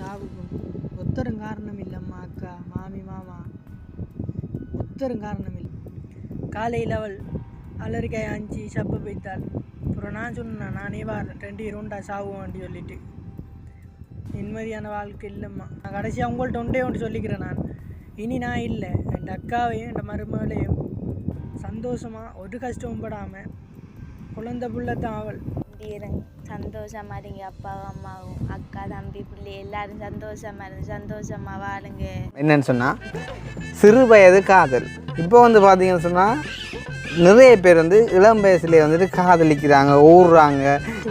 சாவுக்கும் ஒத்தரும் காரணம் இல்லைம்மா. அக்கா, மாமி, மாமா ஒத்தரும் காரணம் இல்லை. காலையில் அவள் அலறிக்காய் அஞ்சு சப்ப வைத்தாள். அப்புறம் நான் சொன்னேன், நானே வாரேன் 2 சாவுவான்ட்டு சொல்லிட்டு. நிம்மதியான வாழ்க்கை இல்லைம்மா. நான் கடைசியாக உங்கள்கிட்ட ஒன்று சொல்லிக்கிறேன். நான் இனி நான் இல்லை, என் அக்காவையும் என் மருமகளையும் சந்தோஷமாக ஒரு கஷ்டமும் படாமல் குழந்தை பிள்ளை தான் அவள். சந்தோஷமா இருங்க, அப்பாவும் அம்மாவும் அக்கா தம்பி பிள்ளை எல்லாரும் சந்தோஷமா இருந்து சந்தோஷமா வாழுங்க. என்னன்னு சொன்னால் சிறு வயது காதல். இப்போ பார்த்தீங்கன்னு சொன்னால் நிறைய பேர் இளம் வயசுலேயே காதலிக்கிறாங்க, ஓடுறாங்க.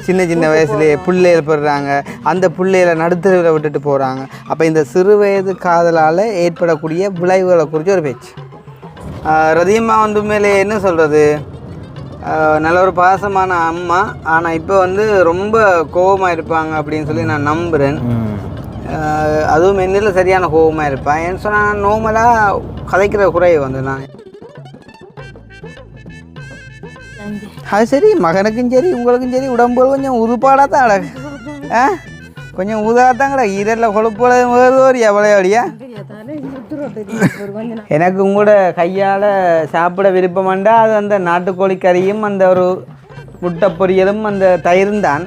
சின்ன சின்ன வயசுலேயே பிள்ளைகள் பெறுறாங்க, அந்த பிள்ளைகளை நடுத்தரவில் விட்டுட்டு போகிறாங்க. அப்போ இந்த சிறு வயது காதலால் ஏற்படக்கூடிய விளைவுகளை குறித்து ஒரு பேச்சு. ரதியம்மா மேலே என்ன சொல்கிறது, நல்ல ஒரு பாசமான அம்மா, ஆனால் இப்போ ரொம்ப கோபமாக இருப்பாங்க அப்படின்னு சொல்லி நான் நம்புகிறேன். அதுவும் என்னில் சரியான கோபமாக இருப்பேன். ஏன்னு சொன்னால் நார்மலாக கதைக்கிற குறையை நான் அது சரி, மகனுக்கும் சரி உங்களுக்கும் சரி உடம்பு கொஞ்சம் உதுப்பாடாக தான் அழகு. கொஞ்சம் ஊதாத்தான் கிடக்கு. ஈரலில் கொழுப்போட ஒரு எவ்வளோடியா. எனக்கு உங்களோட கையால் சாப்பிட விருப்பமாண்டா அது அந்த நாட்டுக்கோழி கறியும் அந்த ஒரு முட்டை பொரியலும் அந்த தயிரும் தான்.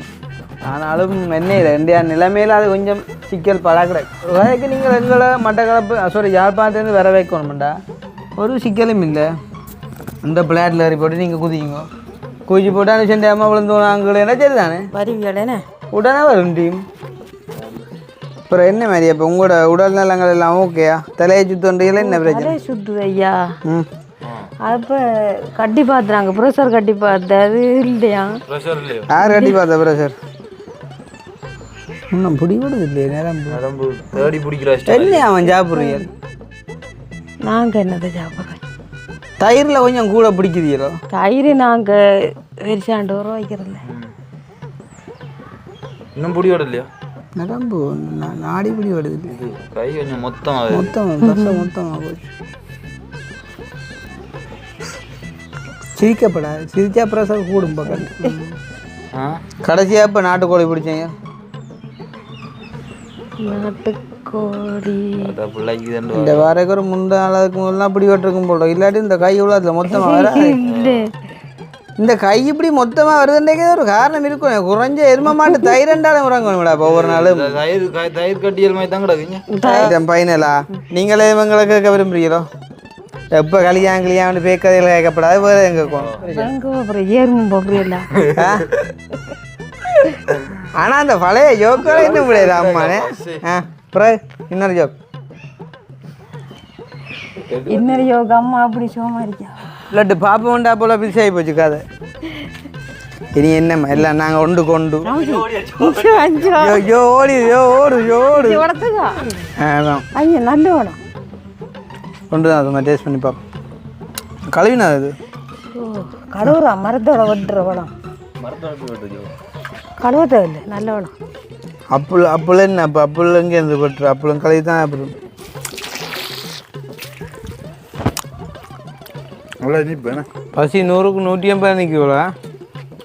ஆனாலும் என்ன நிலைமையில் அது கொஞ்சம் சிக்கல் பழக்கிட. வகைக்கு நீங்கள் எங்களை மட்டக்களப்பு யாழ்ப்பாணத்துலேருந்து வர வைக்கணுமெண்டா ஒரு சிக்கலும் இல்லை. அந்த பிளாட்டில் ஏறி போட்டு நீங்கள் குதிங்க, குதிச்சு போட்டு அந்த செண்டை அம்மா விழுந்தோம் அங்கே என்ன சரி தானே வருவீங்களே, உடனே வரும் டீம். அப்புறம் என்ன மாதிரி அப்போ உங்களோட உடல் நலங்கள் எல்லாம் ஓகேயா? தலையை சுத்தொன்றியில் என்ன பிரச்சனை? சுத்துது ஐயா. அப்போ கட்டி பார்த்துறாங்க, ப்ரெஷர் கட்டி பார்த்து அது இல்லையா? யார் கட்டி பார்த்தா ப்ரெஷர்? இன்னும் பிடிக்கூடாது இல்லையா? நேரம் தேடி பிடிக்கிற என்ன அவன் சாப்பிட்றீங்க? நாங்கள் என்னதை சாப்பிட்றோம்? தயிரில் கொஞ்சம் கூட பிடிக்குதீரோ? தயிர் நாங்கள் வெறிச்சாண்டு ரூபா வைக்கிறதில்ல. இன்னும் பிடிவோட இல்லையா? நரம்பு நாடி பிடி வருது. கை கொஞ்சம் மொத்தமாக போச்சு. சிரிக்கப்படாது, சிரிச்சா ப்ரெஷர் கூடும் பக்கம். கடைசியாக இப்போ நாட்டுக்கோழி பிடிச்சீங்க? நாட்டுக்கோழி இந்த வாரக்கு ஒரு முந்தாளதுக்கு முதல்லாம் அப்படி வெட்டிருக்கும் போல. இல்லாட்டி இந்த கை இவ்வளோ அதில் மொத்தமாக வர இந்த கை இப்படி மொத்தமாக வருதுன்றே ஒரு காரணம் இருக்கும். குறைஞ்ச எரும மாட்டு தயிரண்டாலும் உறங்கணும்டா இப்போ ஒவ்வொரு நாளும். தயிர் கட்டியல் மாதிரி தான் கிடக்குங்க. பைனலா நீங்களே இவங்களை கேட்க விரும்புகிறீங்களோ? எப்போ கல்யாணம் பேக்கதையில் கேட்கப்படாது, வேறு எங்கே ஆனால் அந்த பழைய ஜோக்கோட இன்னும் முடியாது அம்மானே. அப்புறம் இன்னொரு ஜோக், இன்னொரு யோகா அம்மா அப்படி சோமா இருக்கா இல்லாட்டு பாப்பா போல பிரிச்சு ஆகி போச்சு கதை. இனி என்னம்மா எல்லாம் நாங்கள் ஒன்று கொண்டு ஓடி ஓடு ஓடு நல்ல வேணும் கொண்டு தான் அது டேஸ்ட் பண்ணி பார்ப்போம். கழுவினா அது கழுவுறா மரத்தோட வெட்டுற வேணும், கழுவ தேவையில்லை நல்ல வேணும். அப்புள் என்ன அப்போ அப்புள் எங்கேருந்து வெட்டுற? அப்புளும் கழுவி தான் அப்புறம் பசி 100க்கு 180 நிற்கல.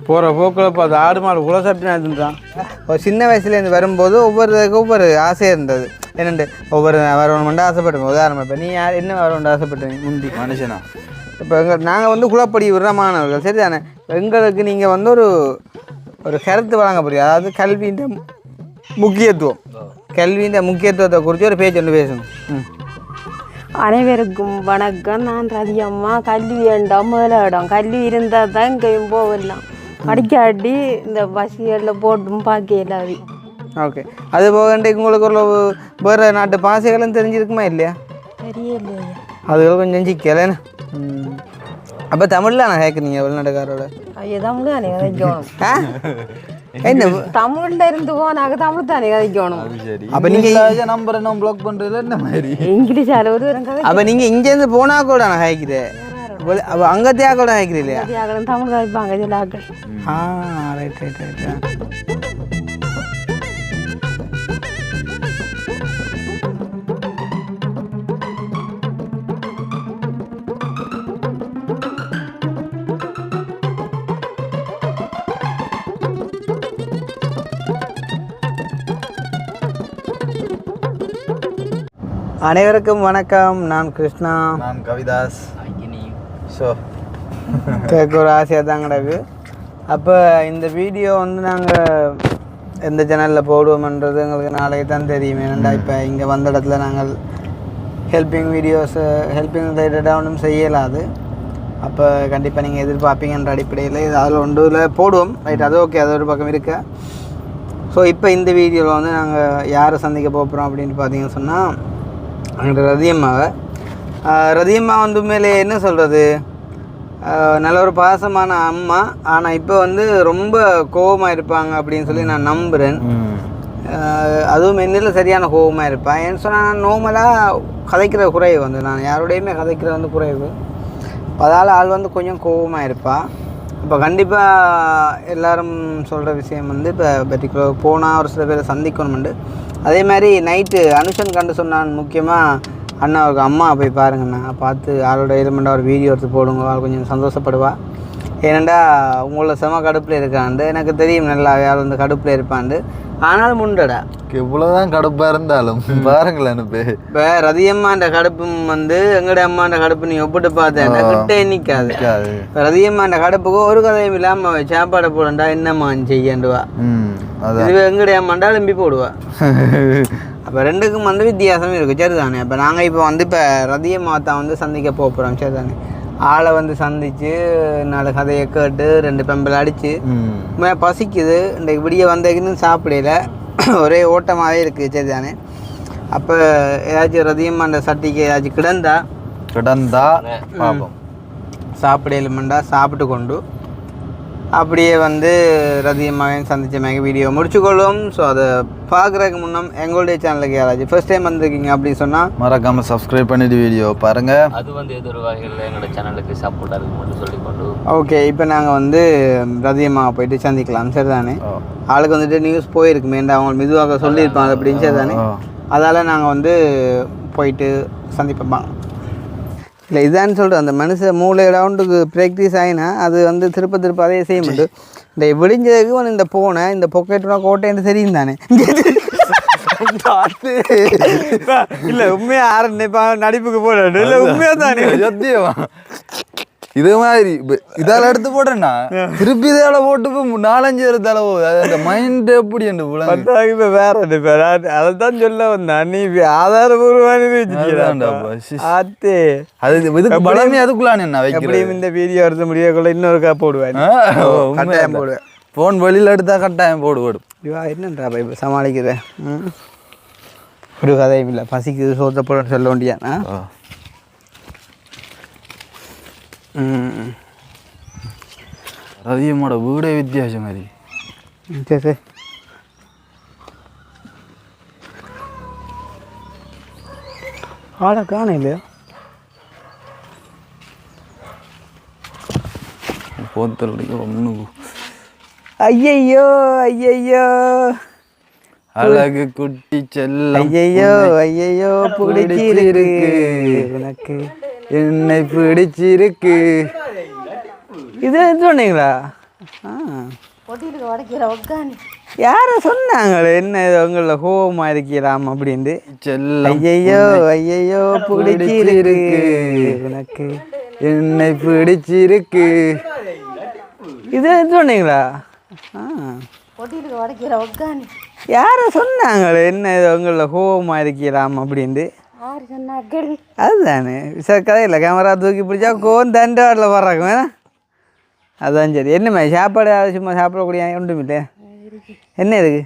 போகிற போக்கில் பார்த்து ஆடு மாடு குல சாப்பிட்டு இருந்துட்டான். ஒரு சின்ன வயசுலேருந்து வரும்போது ஒவ்வொரு ஆசையாக இருந்தது. என்னென்று ஒவ்வொரு வரணுமெண்டு ஆசைப்பட்டோம். உதாரணம் இப்போ நீ யார் என்ன வரணும்னு ஆசைப்பட்டீங்க முந்தி மனுஷனா? இப்போ நாங்கள் குலப்படி விடுற மாணவர்கள் சரி தானே, எங்களுக்கு நீங்கள் ஒரு கருத்து வழங்க முடியும். அதாவது கல்வியின் முக்கியத்துவத்தை குறித்து ஒரு பேச்சு ஒன்று பேசணும். அனைவருக்கும் வணக்கம். நான் ரதியம்மா. கல்வி வேண்டாம் முதலிடம். கல்வி இருந்தால் தான் இங்கேயும் போகலாம், படிக்காட்டி இந்த பஸ்களில் போட்டும் பார்க்க இல்லாது. ஓகே, அது போகண்டு உங்களுக்கு ஒரு வேறு நாட்டு பாசைகளும் தெரிஞ்சிருக்குமா இல்லையா? தெரியலையா? அதுகளும் கொஞ்சம் சிக்கலன்னு. அப்போ தமிழில் நான் கேட்குறீங்க வெளிநாட்டுக்காரோட? ஐயோ தமிழ் தானே கதைக்கணும். என்ன தமிழ்ல இருந்து போனாங்க தமிழ் தானே கதைக்கணும். அப்போ நீங்கள் நம்பரை நான் பிளாக் பண்ணுறதுல என்ன மாதிரி இங்கிலீஷால ஒரு அப்போ நீங்கள் இங்கேருந்து போனால் கூட நான் கேட்குறேன். அப்போ அங்கே கூட கேட்குறேன் இல்லையா? தமிழ் கதைப்பாங்க சிலாக்கள். ரைட். அனைவருக்கும் வணக்கம். நான் கிருஷ்ணா. நான் கவிதாஸ். ஸோ கேட்க ஒரு ஆசையாக தான் கிடக்கு. அப்போ இந்த வீடியோ வந்து நாங்கள் எந்த சேனலில் போடுவோம்ன்றது எங்களுக்கு நாளைக்கு தான் தெரியும். ஏன்னா இப்போ இங்கே வந்த இடத்துல நாங்கள் ஹெல்பிங் வீடியோஸு ஹெல்பிங் ரிலேட்டடாக ஒன்றும் செய்யலாது. அப்போ கண்டிப்பாக நீங்கள் எதிர்பார்ப்பீங்கன்ற அடிப்படையில் இது அதில் ஒன்றில் போடுவோம். ரைட், அது ஓகே, அது ஒரு பக்கம் இருக்கா. ஸோ இப்போ இந்த வீடியோவில் வந்து நாங்கள் யாரை சந்திக்க போகிறோம் அப்படின்னு பார்த்தீங்கன்னு சொன்னால் அங்கே ரதியம்மா வந்து மேலே என்ன சொல்கிறது, நல்ல ஒரு பாசமான அம்மா. ஆனால் இப்போ வந்து ரொம்ப கோபமாக இருப்பாங்க அப்படின்னு சொல்லி நான் நம்புகிறேன். அதுவும் என்னில் சரியான கோபமாக இருப்பேன். ஏன்னு சொன்னால் நான் நார்மலாக கதைக்கிற குறைவு வந்து நான் யாரோடையுமே கதைக்கிற வந்து குறைவு. அதால் ஆள் வந்து கொஞ்சம் கோபமாக இருப்பாள். இப்போ கண்டிப்பாக எல்லோரும் சொல்கிற விஷயம் வந்து இப்போ பர்டிகுலர் போனால் ஒரு சில பேரை சந்திக்கணுமெண்டு. அதே மாதிரி நைட்டு அனுஷன் கண்டு சொன்னான், முக்கியமாக அண்ணாவுக்கு அம்மா போய் பாருங்கண்ணா, பார்த்து ஆளோட எலிமெண்ட்டாக ஒரு வீடியோ எடுத்து போடுங்க, ஆள் கொஞ்சம் சந்தோஷப்படுவா. ஏனெண்டா உங்களோட செம கடுப்பில் இருக்காண்டு எனக்கு தெரியும், நல்லா ஆள் வந்து கடுப்பில் இருப்பாண்டு. ஆனாலும் முண்டடா இவ்வளோதான் கடுப்பாக இருந்தாலும் பாருங்களேன். இப்போ ரதியம்மாண்ட கடுப்பும் வந்து எங்கட அம்மாண்ட கடுப்பு நீ ஒப்பிட்டு பார்த்தேன் கிட்டே நிற்காது. இப்போ ரதியம்மாண்ட கடுப்புக்கு ஒரு கதையும் இல்லாமல் சாப்பாடை போடண்டா என்னம்மா செய்யண்டுவா, இதுவே எங்கட அம்மாண்டா எலும்பி போடுவா. அப்போ ரெண்டுக்கும் வந்து வித்தியாசம் இருக்குது. சரி தானே. இப்போ நாங்கள் இப்போ வந்து இப்போ ரதியம்மா தான் வந்து சந்திக்க போகிறோம். சரி தானே. ஆளை வந்து சந்தித்து 4 கதையை கேட்டு 2 பெம்பல் அடித்து பசிக்குது. இன்றைக்கு விடிய வந்ததுன்னு சாப்பிடல, ஒரே ஓட்டமாகவே இருக்குது. சரி தானே. அப்போ ஏதாச்சும் ரதியம்மாண்ட சட்டிக்கு ஏதாச்சும் கிடந்தா சாப்பிடலுமெண்டா சாப்பிட்டு கொண்டு அப்படியே வந்து ரதியம்மாவையும் சந்திச்ச மாதிரி வீடியோ முடிச்சுக்கொள்வோம். ஸோ அதை பார்க்குறதுக்கு முன்னம் எங்களுடைய சேனலுக்கு யாராச்சும் ஃபர்ஸ்ட் டைம் வந்திருக்கீங்க அப்படின்னு சொன்னால் மறக்காமல் சப்ஸ்கிரைப் பண்ணிட்டு வீடியோ பாருங்கள். அது வந்து எதிர்வாகிகளில் எங்களோட சேனலுக்கு சப்போர்ட்டாக இருக்கும்னு சொல்லிக்கொண்டு ஓகே. இப்போ நாங்கள் வந்து ரதியம்மாவை போயிட்டு சந்திக்கலாம். சரி தானே. ஆளுக்கு வந்துட்டு நியூஸ் போயிருக்குமேண்டா, அவங்க மெதுவாக சொல்லியிருப்பாங்க அப்படின்னு. சரி தானே. அதால் நாங்கள் வந்து போயிட்டு சந்திப்போம். இல்லை இதான்னு சொல்கிறேன், அந்த மனுஷன் மூளை ரவுண்டுக்கு ப்ராக்டிஸ் ஆகினா அது வந்து திருப்ப அதே செய்ய மாட்டேன். இந்த விடிஞ்சதுக்கு ஒன்று இந்த போனை இந்த பொக்கெட்டோட கோட்டைன்னு தெரியும் தானே. இல்லை உண்மையாக ஆறு நினைப்பாங்க நடிப்புக்கு போட இல்லை உண்மையாக தானே சத்தியமா இது மாதிரி இதால் எடுத்து போட்டேன்னா திருப்பி இதால் போட்டு 4-5 இடத்தால போகுது. அந்த மைண்ட் எப்படி என்று இப்போ வேற அதை தான் சொல்ல வந்தேன். நீ ஆதாரபூர்வமான அது இதுக்கு பலமே அதுக்குள்ளான என்ன வைக்கிறேன். இந்த வீடியோ எடுத்த முடியக்குள்ள இன்னொருக்கா போடுவேன். கட்டாயம் போடுவேன். ஃபோன் வெளியில் எடுத்தால் கட்டாயம் போடுவோம். இவா என்னன்றா இப்போ சமாளிக்கிறேன். ஒரு கதையும் இல்லை, பசிக்குது சோத்த போட சொல்ல வேண்டியானா. ரதியம்மோட வீடே வித்தியாசம் மாதிரி. சரி சரி. ஆளை காண இல்லையா? போத்தல் ஒன்று ஐயையோ ஐயையோ அழகு குட்டி செல்லம் ஐயையோ ஐயையோ பிடிச்சிருக்கு உனக்கு என்னை பிடிச்சிருக்கு. இது சொன்னீங்களா? யார சொன்னாங்களே என்ன உங்கள கோபமா இருக்கிறாம் அப்படின்ட்டு. செல்லம் ஐயையோ ஐயையோ பிடிச்சிருக்கு உனக்கு என்னை பிடிச்சிருக்கு. இது சொன்னீங்களா? யார சொன்னாங்களே என்ன உங்கள கோபமா இருக்கிறாம் அப்படின்ட்டு. அதுதானே சார் கதையில் கேமரா தூக்கி பிடிச்சா கோவம் தண்டாடில் வர்றாங்க வேணா. அதுதான் சரி. என்ன மாதிரி சாப்பாடு அது சும்மா சாப்பிடக்கூடிய ஒன்றும் இல்லை. என்ன இருக்கு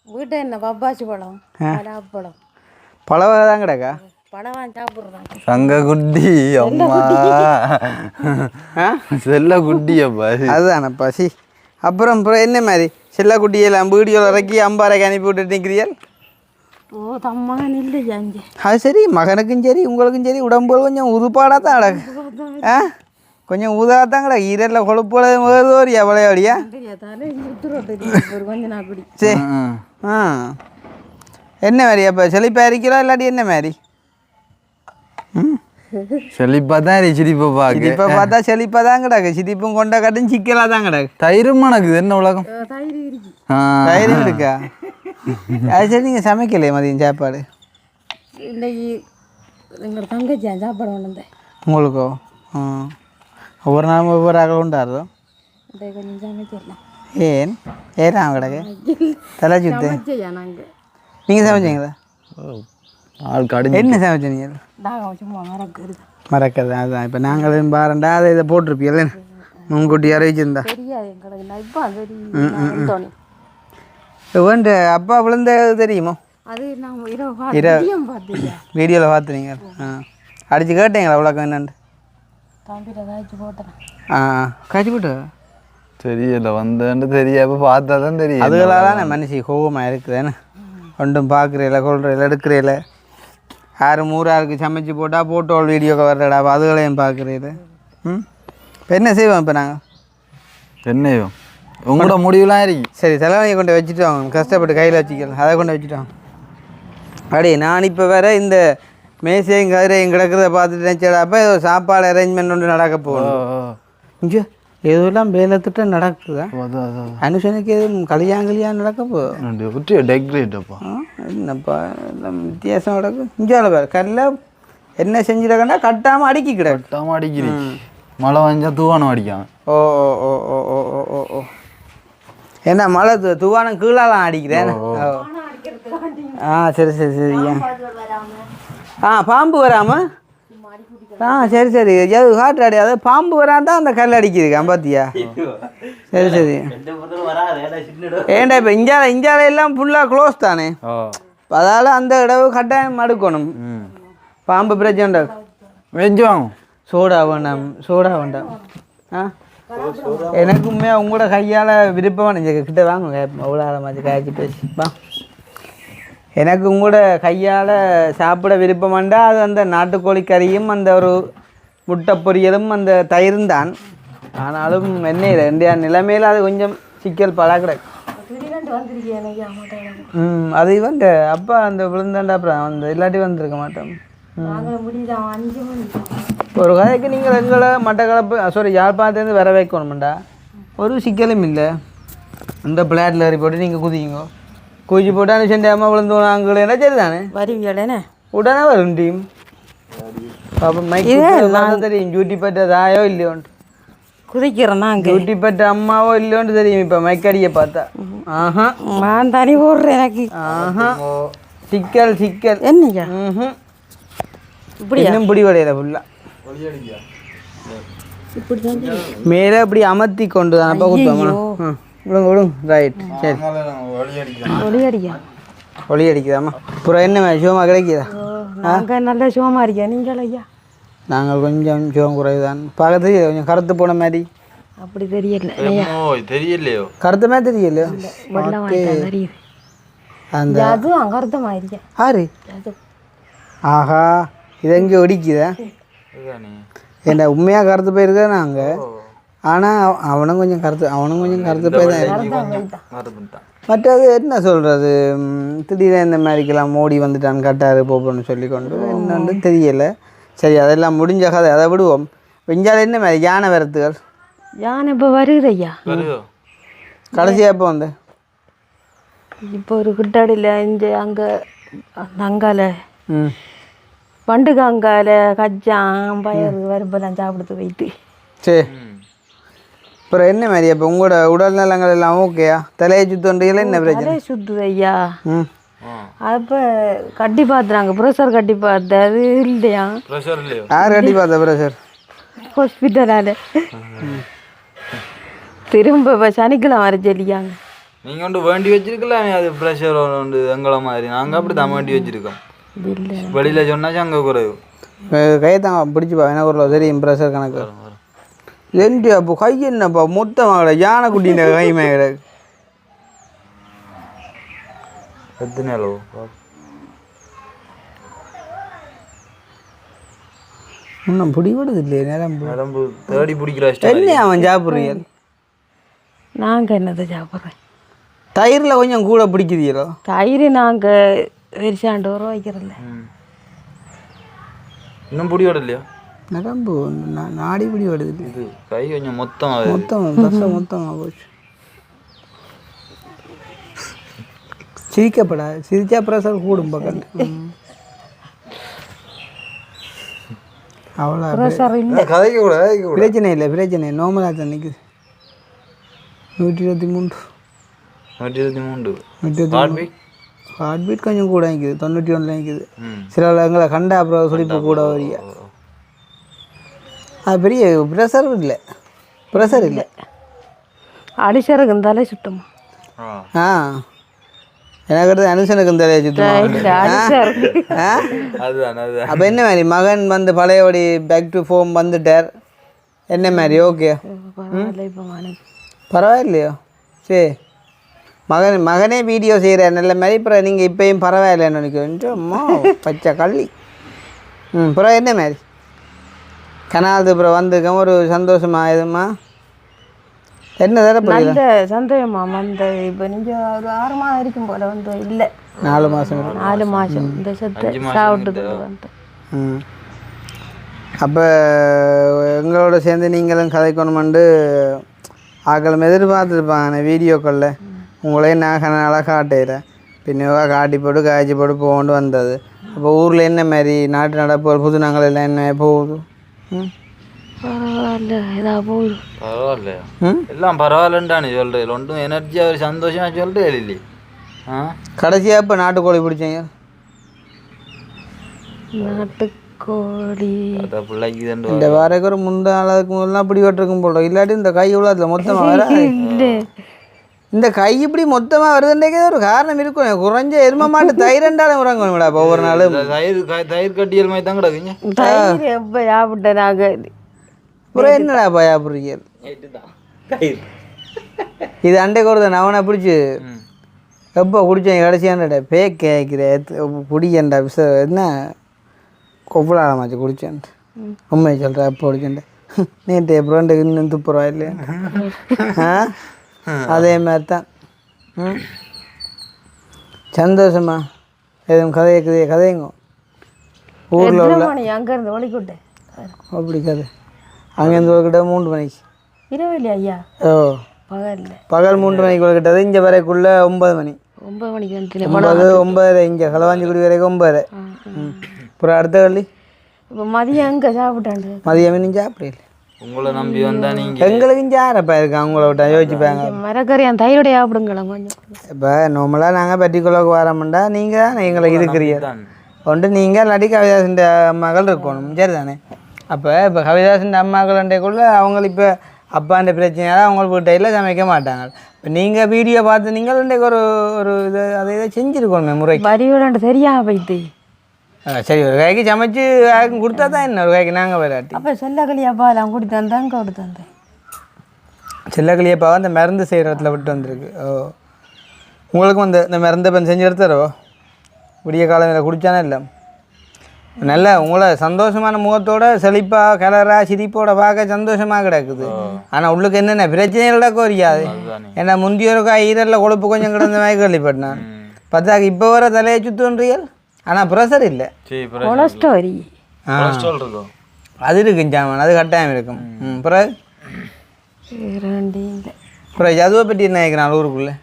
வீட்டை? என்ன பப்பாசி பழம் பழம் பழ வகை தான் கிடக்கா? பழம் சாப்பிட்றோம். சங்க குட்டி அம்மா செல்ல குட்டி அப்பா. அதுதானப்பா சி. அப்புறம் என்ன மாதிரி செல்ல குட்டியெல்லாம் வீடியோவில் இறக்கி அம்பாரைக்கு அனுப்பி விட்டுட்டு நிற்கிறீர்கள். ஓ தம்மகன் இல்லை ஜாஞ்சி. அது சரி, மகனுக்கும் சரி உங்களுக்கும் சரி உடம்பு கொஞ்சம் உதுப்பாடாக தான் கிடக்கு. கொஞ்சம் ஊதாக தான் கிடக்கு. ஈரலில் கொழுப்போட ஒரு எவ்வளோ அடியா சரி. என்ன மாதிரி அப்போ செழிப்பாக இருக்கிறோம் இல்லாட்டி என்ன மாதிரி? செழிப்பா தான் சிரிப்பை பார்க்க இப்போ பார்த்தா செழிப்பாக தான் கிடக்கு. சிரிப்பும் கொண்ட கட்டும் சிக்கலாக தான் கிடக்கு. தயிரும் மணக்குது என்ன உலகம். தயிரும் இருக்கா? அது சரி. நீங்கள் சமைக்கலையே மதியம் சாப்பாடு? இன்னைக்கு எங்கள் தங்கச்சி சாப்பாடு கொண்டு வந்தேன். உங்களுக்கோ? ஒவ்வொரு நாளும் ஒவ்வொரு ஆக உண்டாருதோ? இதை கொஞ்சம் சமைச்சிடலாம். ஏன் கிடக்கு தலை சுத்து. சமைச்சையா நாங்கள்? நீங்கள் சமைச்சிங்களா? ஆள் கடை என்ன சமைச்சீங்க? தாகம் சும்மா மறக்கிறது. மறக்கிறது அதுதான். இப்போ நாங்களும் பாருண்டா அதை இதை போட்டிருப்பீங்களே முன்கூட்டி அறிவிச்சிருந்தா தெரியாது எங்களுக்கு. நான் இப்போ தெரியும். வேண்ட அப்பா விழுந்தது தெரியுமோ? அது நான் இரவு பார்த்தேன். வீடியோவில் பார்த்துறீங்க. அடித்து கேட்டீங்களா அவ்வளோக்கா என்னண்டு? தம்பியில் காய்ச்சி போட்டேன். காய்ச்சி போட்டு தெரியல வந்தேன்னு தெரியாம பார்த்தா தான் தெரியும். அதுகளால் தானே மனுஷி கோபமாக இருக்குதுன்னு ஒன்றும் பார்க்குறீல கொள்றீல எடுக்கிறீல. யாரும் ஊராருக்கு சமைச்சு போட்டால் போட்டோல் வீடியோக்கு வர்றடா அதுகளையும் பார்க்குறீல. இப்போ என்ன செய்வோம் இப்போ நாங்கள்? என்னையும் உங்களோட முடிவுலாம் இருக்கு. சரி தலைவலியை கொண்டு வச்சுட்டு வாங்க. கஷ்டப்பட்டு கையில் வச்சுக்கலாம். அதை கொண்டு வச்சுட்டு வாங்க. அடி நான் இப்போ வேறு இந்த மேசையும் கதிரையும் கிடக்கிறத பார்த்துட்டு நினச்சடாப்போ ஏதோ சாப்பாடு அரேஞ்ச்மெண்ட் ஒன்று நடக்க போகணும். இங்கே எதுவெல்லாம் வேலை திட்டம் நடக்குதா? அனுஷனுக்கு எதுவும் கல்யாணம் நடக்க போகுது. டெக்கரேட்டப்பா என்னப்பா எல்லாம் வித்தியாசம் நடக்கும். இங்கே வேறு கல்ல என்ன செஞ்சிடக்கண்டா கட்டாமல் அடுக்கி கிடக்கு. கட்டாமல் அடிக்கிறீங்க. மழை வந்தா தூவானம் அடிக்காம. ஓ ஓ ஓ ஓ ஓ ஓ ஓ ஓ என்ன மழை தூவானம் கீழாலாம் அடிக்கிறேன். சரி சரி சரி. பாம்பு வராமல்? சரி சரி. எது காட்டு அடி அதாவது பாம்பு வராதான் அந்த கல் அடிக்குது பாத்தியா? சரி சரி. ஏன்டா இப்போ இஞ்சால எல்லாம் ஃபுல்லாக க்ளோஸ் தானே, அதால் அந்த இடவு கட்டாயம் அடுக்கணும். பாம்பு பிரச்சனை வெஞ்சுவாங்க. சோடா வேண்டாம் எனக்கு உண்மையாக உங்களோட கையால் விருப்பம் கிட்ட வாங்க அவ்வளோ மாதிரி காய்ச்சி பேசி வா. எனக்கு உங்களோட கையால் சாப்பிட விருப்பமாண்டா அது அந்த நாட்டுக்கோழி கறியும் அந்த ஒரு முட்டை பொரியலும் அந்த தயிரும் தான். ஆனாலும் என்ன ரெண்டு நிலைமையில் அது கொஞ்சம் சிக்கல் பழக்கிட. அது இவன்ட்டு அப்பா அந்த விழுந்தாண்டா அப்புறம் அந்த இல்லாட்டி வந்திருக்க மாட்டோம். ஒரு கதைக்கு நீங்கள் எங்களை மட்டக்களப்பு யாழ்ப்பாணத்துலேருந்து வர வைக்கணுமெண்டா ஒரு சிக்கலும் இல்லை. அந்த பிளாட்டில் ஏறி போட்டு நீங்கள் குதிங்க. குதிச்சு போட்டு அனுஷன் அம்மா விழுந்தோம் அங்கே என்ன சரி தானே வருவீங்களே உடனே வரும் டீம். பாப்பா மைக்கு தெரியும் டியூட்டி பட்ட தாயோ இல்லையோன்ட்டு குதிக்கிறேன் நாங்கள். டியூட்டி பட்ட அம்மாவோ இல்லையோன்ட்டு தெரியும் இப்போ மைக்கடியை பார்த்தா. நான் தனி ஓடுறேன் எனக்கு. சிக்கல் என்னையா இப்படி இன்னும் பிடி வடையில ஃபுல்லாக மேலே இப்படி அமர்த்தி கொண்டு தான் அப்போ கொடுத்தோம்மா. விடுங்க ரைட் சரி. ஒளி அடிக்குதாம்மா? அப்புறம் என்ன சிவமாக கிடைக்குதா? நாங்கள் நல்ல சிவமாக இருக்கா. நீங்கள் ஐயா? நாங்கள் கொஞ்சம் சிவம் குறைவு தான். பார்க்கறது கொஞ்சம் கருத்து போன மாதிரி. அப்படி தெரியல. தெரியலையோ? கருத்த மாதிரி தெரியலையோ? அந்த அதுவும் கருத்தமாக இருக்கேன். ஆறு ஆஹா இது எங்கே ஒடிக்குதா? ஏன்டா உண்மையாக கருத்து போயிருக்கா நாங்கள். ஆனால் அவனும் கொஞ்சம் கருத்து போய் தான். மற்றது என்ன சொல்கிறது, திடீர்னு இந்த மாதிரிக்கெல்லாம் மோடி வந்துட்டான்னு கட்டாரு போப்போன்னு சொல்லி கொண்டு என்னன்னு தெரியலை. சரி அதெல்லாம் முடிஞ்ச கதை, அதை விடுவோம். வெஞ்சால் என்ன மாதிரி யானை வரத்துகள்? யானை இப்போ வருது ஐயா. கடைசியாக எப்போ வந்து இப்போ ஒரு கிட்டாடியில் இந்த அங்கே அங்கால பண்டுக்கு அங்கால கச்சான் பயறு வரும்பெல்லாம் சாப்பிடுத்து வைத்து. சரி அப்புறம் என்ன மாதிரி அப்போ உங்களோட உடல் நலங்கள் எல்லாம் ஓகேயா? தலையை சுத்தொன்றியில் என்ன பிரச்சனை? தலையை சுற்றுது ஐயா. அப்போ கட்டி பார்த்துறாங்க, ப்ரெஷர் கட்டி பார்த்து அது இல்லையா? யார் கட்டி பார்த்தா ப்ரெஷர்? ஹாஸ்பிட்டலால் திரும்ப இப்போ சனிக்கிழமை வர சொல்லியாங்க. நீங்கள் ஒன்று வேண்டி வச்சிருக்கலாமே அது ப்ரெஷர் ஒன்று எங்களை மாதிரி. நாங்கள் அப்படி தான் வேண்டி வச்சுருக்கோம். வெளியில் சொன்னாச்சு அங்கே குறைவு. கையத்தாங்க பிடிச்சிப்பா எனக்கு ஒரு தெரியும் ப்ரெஷர் கணக்கு. ரெண்டு அப்போ கை என்னப்பா மொத்தமாக கிட யானை குட்டின கைமே கிடக்கு. எத்தனை அளவு இன்னும் பிடிபடுது இல்லையே நிரம்பு நரம்பு தேடி பிடிக்கிற என்ன அவன் சாப்பிட்றீங்க? நாங்கள் என்னதை சாப்பிட்றேன்? தயிரில் கொஞ்சம் கூட பிடிக்குதீங்களோ? தயிர் நாங்கள் வெரிசாண்டு ரூபா வைக்கிறதில்ல. இன்னும் பிடிபடலையா? நரம்பு நாடி பிடிபடுது. இது கை கொஞ்சம் மொத்தம் மொத்தமாக போச்சு. சிரிக்கப்படாது, சிரிச்சா ப்ரெஷர் கூடும் பக்கம். அவ்வளோ ப்ரெஷர் இல்லை. கதைக்க கூட பிரச்சனை இல்லை பிரச்சனை நார்மலாக தான் நிற்குது 123 123 ஹார்ட் பீட் கொஞ்சம் கூட நிற்குது 91 நிற்குது. சில எங்களை கண்டா அப்புறம் சுழிப்பு கூட வரியா. அது பெரிய ப்ரெஷர் இல்லை அடிச்சருக்கு இருந்தாலே சுத்தமா. ஆ எனக்கு அடுத்து அனுசனுக்கு தலையை சுத்தமாக. அப்போ என்ன மாதிரி மகன் வந்து பழையபடி பேக் டு ஃபோம் வந்துட்டார் என்ன மாதிரி ஓகே பரவாயில்லையோ சரி மகனே வீடியோ செய்கிறார் நல்ல மாதிரி அப்புறம் நீங்கள் இப்போயும் பரவாயில்லைன்னு நினைக்கிறோம்மா பச்சை கள்ளி அப்புறம் என்ன மாதிரி கனாது அப்புறம் வந்துருக்கோம் ஒரு சந்தோஷமா எதுமா என்ன தர நல்ல சந்தோஷமா வந்து இப்போ நீங்கள் ஒரு 6 மாதம் இருக்கும் போல வந்து இல்லை 4 மாதம் 4 மாதம் இந்த செத்து சாப்பிட்டது வந்து. அப்போ எங்களோட சேர்ந்து நீங்களும் கதைக்கணுமெண்டு ஆக்களும் எதிர்பார்த்துருப்பாங்க வீடியோக்களில் உங்களையும் நான் நல்லா காட்டுகிறேன் பின்னவா காட்டி போட்டு காய்ச்சி போட்டு போகண்டு வந்தது. அப்போ ஊரில் என்ன மாதிரி நாட்டு நடப்பு புது நாங்கள் எல்லாம் என்ன போகுது? பரவாயில்ல ஏதா போகுது பரவாயில்லையா எல்லாம் பரவாயில்லன்ட்டானு சொல்கிறேன் ஒன்றும் எனர்ஜியாக ஒரு சந்தோஷமாக சொல்கிறேன் இல்லை. கடைசியாக இப்போ நாட்டுக்கோழி பிடிச்சிங்க நாட்டுக்கோழி பிள்ளைக்கு இந்த வாரக்கு ஒரு முந்தா நாளுக்கு முதல்லாம் பிடி வெட்டிருக்கும் போடுறோம் இல்லாட்டி இந்த கை எவ்வளோ அதில் மொத்தமாக வர இந்த கை இப்படி மொத்தமாக வருதுன்றே ஒரு காரணம் இருக்கும். குறைஞ்ச எரும மாட்டு தயிரண்டாலும் உறங்கணும் விடா இப்போ ஒவ்வொரு நாளும் தயிர் கட்டியல் மாதிரி தான் கிடக்குங்க. தயிர் எப்போ சாப்பிட்டேன் நாங்கள் அப்புறம் என்னடா பயா புரியல் இது அண்டைக்கு ஒரு நவனை பிடிச்சி எப்போ குடித்தேன் கடைசியான்டா பேக் கேட்குற குடிக்கண்டா என்ன கொப்பளாரமாச்சு குடிச்சேன் உண்மையை சொல்கிறேன் எப்போ குடிச்சேன்டா நேற்று அப்புறம் இன்னும் துப்புரவா இல்லையா அதே மாதிரி தான் சந்தோஷமா எதுவும் கதையுங்க ஊரில் உள்ள அங்கேருந்து ஒளிக்கூட்டேன் அப்படி கதை அங்கேருந்து கிட்ட 3 மணிக்கு இரவு ஐயா ஓ பகலில் பகல் 3 மணிக்கு கிட்டது இங்கே வரைக்குள்ள 9 மணி 9 மணிக்கு வந்து 9 இங்கே களவாஞ்சிக்குடி வரைக்கும் 9. அப்புறம் அடுத்த கள்ளி இப்போ மதியம் அங்கே சாப்பிட்டாண்டு மதியம் இன்னும் சாப்பிடல உங்களை நம்பி வந்தா நீங்கள் எங்களுக்கு இங்கே யாரப்பா இருக்கு அவங்கள விட்டா யோசிச்சுப்பாங்க. மரக்கறி அந்த தயிரோட சாப்பிடுங்களேன் கொஞ்சம். இப்போ நார்மலாக நாங்கள் பட்டிக்குள்ளக்கு வரோம்டா நீங்கள் தான் எங்களுக்கு இருக்கிறீங்க ஒன்று நீங்கள் இல்லாட்டி கவிதாசன் மகள் இருக்கணும் சரி தானே. இப்போ கவிதாசன் அம்மாக்கள்ன்றக்குள்ளே அவங்க இப்போ அப்பாண்ட பிரச்சனையால் அவங்க வீட்டையில் சமைக்க மாட்டாங்க. இப்போ நீங்கள் வீடியோ பார்த்து நீங்கள் இன்றைக்கு ஒரு இதை செஞ்சுருக்கணுமே முறை வரியோட தெரியாம போயிட்டு சரி ஒரு காய்க்கு சமைச்சு யாருக்கும் கொடுத்தா தான் என்ன ஒரு காய்க்கு நாங்கள் விளையாட்டி அப்போ செல்லக்கலியாப்பா எல்லாம் கொடுத்து வந்தேன் கொடுத்து வந்தேன் செல்லக்கிளியப்பாவை அந்த மருந்து செய்கிற இடத்துல விட்டு வந்திருக்கு. ஓ உங்களுக்கும் இந்த மருந்தை இப்போ செஞ்சு எடுத்துறோ விடிய காலத்தில் குடித்தானே இல்லை நல்ல உங்களை சந்தோஷமான முகத்தோட செழிப்பாக கலராக சிரிப்போட பார்க்க சந்தோஷமாக கிடக்குது. ஆனால் உள்ளுக்கு என்னென்ன பிரச்சனைகளோட கோரியாது ஏன்னா முந்தியோருக்கா ஈரலில் கொழுப்பு கொஞ்சம் கிடந்த மாதிரி கேள்விப்பட்டேன். பார்த்தாக்கு இப்போ வர தலையை சுத்துன்றீர்கள் ஆனால் ப்ரெஷர் இல்லை கொலஸ்ட்ரால் இருக்கும் அது இருக்குங்க சாமான் அது கட்டாயம் இருக்கும். பிறகு பிறகு அதுவை பற்றி என்ன கேட்குறான் ஊருக்குள்ளே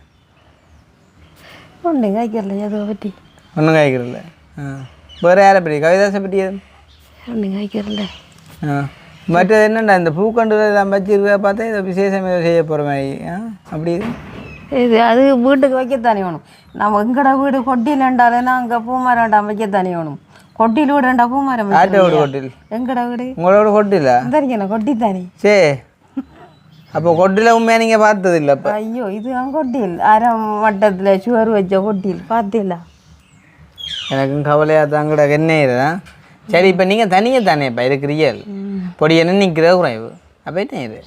ஒன்றும் காய்க்கல எதுவை பற்றி ஒன்றும் காய்க்கிறதில்ல. வேறு யாரை பற்றி கவிதாசை பற்றி ஒன்றும் காய்க்கல. மற்றது என்னண்டா இந்த பூக்கண்டுல எல்லாம் வச்சிருக்க பார்த்தா இதை விசேஷம் ஏதோ செய்ய போகிற மாதிரி அப்படி இது அது வீட்டுக்கு வைக்கத்தானே வேணும். நம்ம எங்கட வீடு கொட்டிலண்டாலேன்னா அங்கே பூமரம் வைக்கத்தானே வேணும். கொட்டில் வீடுண்டா பூமரம் ஆட்டை வீடு கொட்டில் எங்கட வீடு உங்களோட கொட்டில தெரியும் கொட்டித்தானே. சரி அப்போ கொட்டில உண்மையாக நீங்கள் பார்த்தது இல்லை இப்போ ஐயோ இது கொட்டில் அரை மட்டத்தில் சுவர் வச்ச கொட்டில் பார்த்தீங்களா எனக்கும் கவலையாக தாங்கடா என்ன இதுதான். சரி இப்போ நீங்கள் தனியாக தானேப்பா இருக்கிறீர்கள் பொடி என்ன நிற்கிற குறைவு அப்போ என்ன இது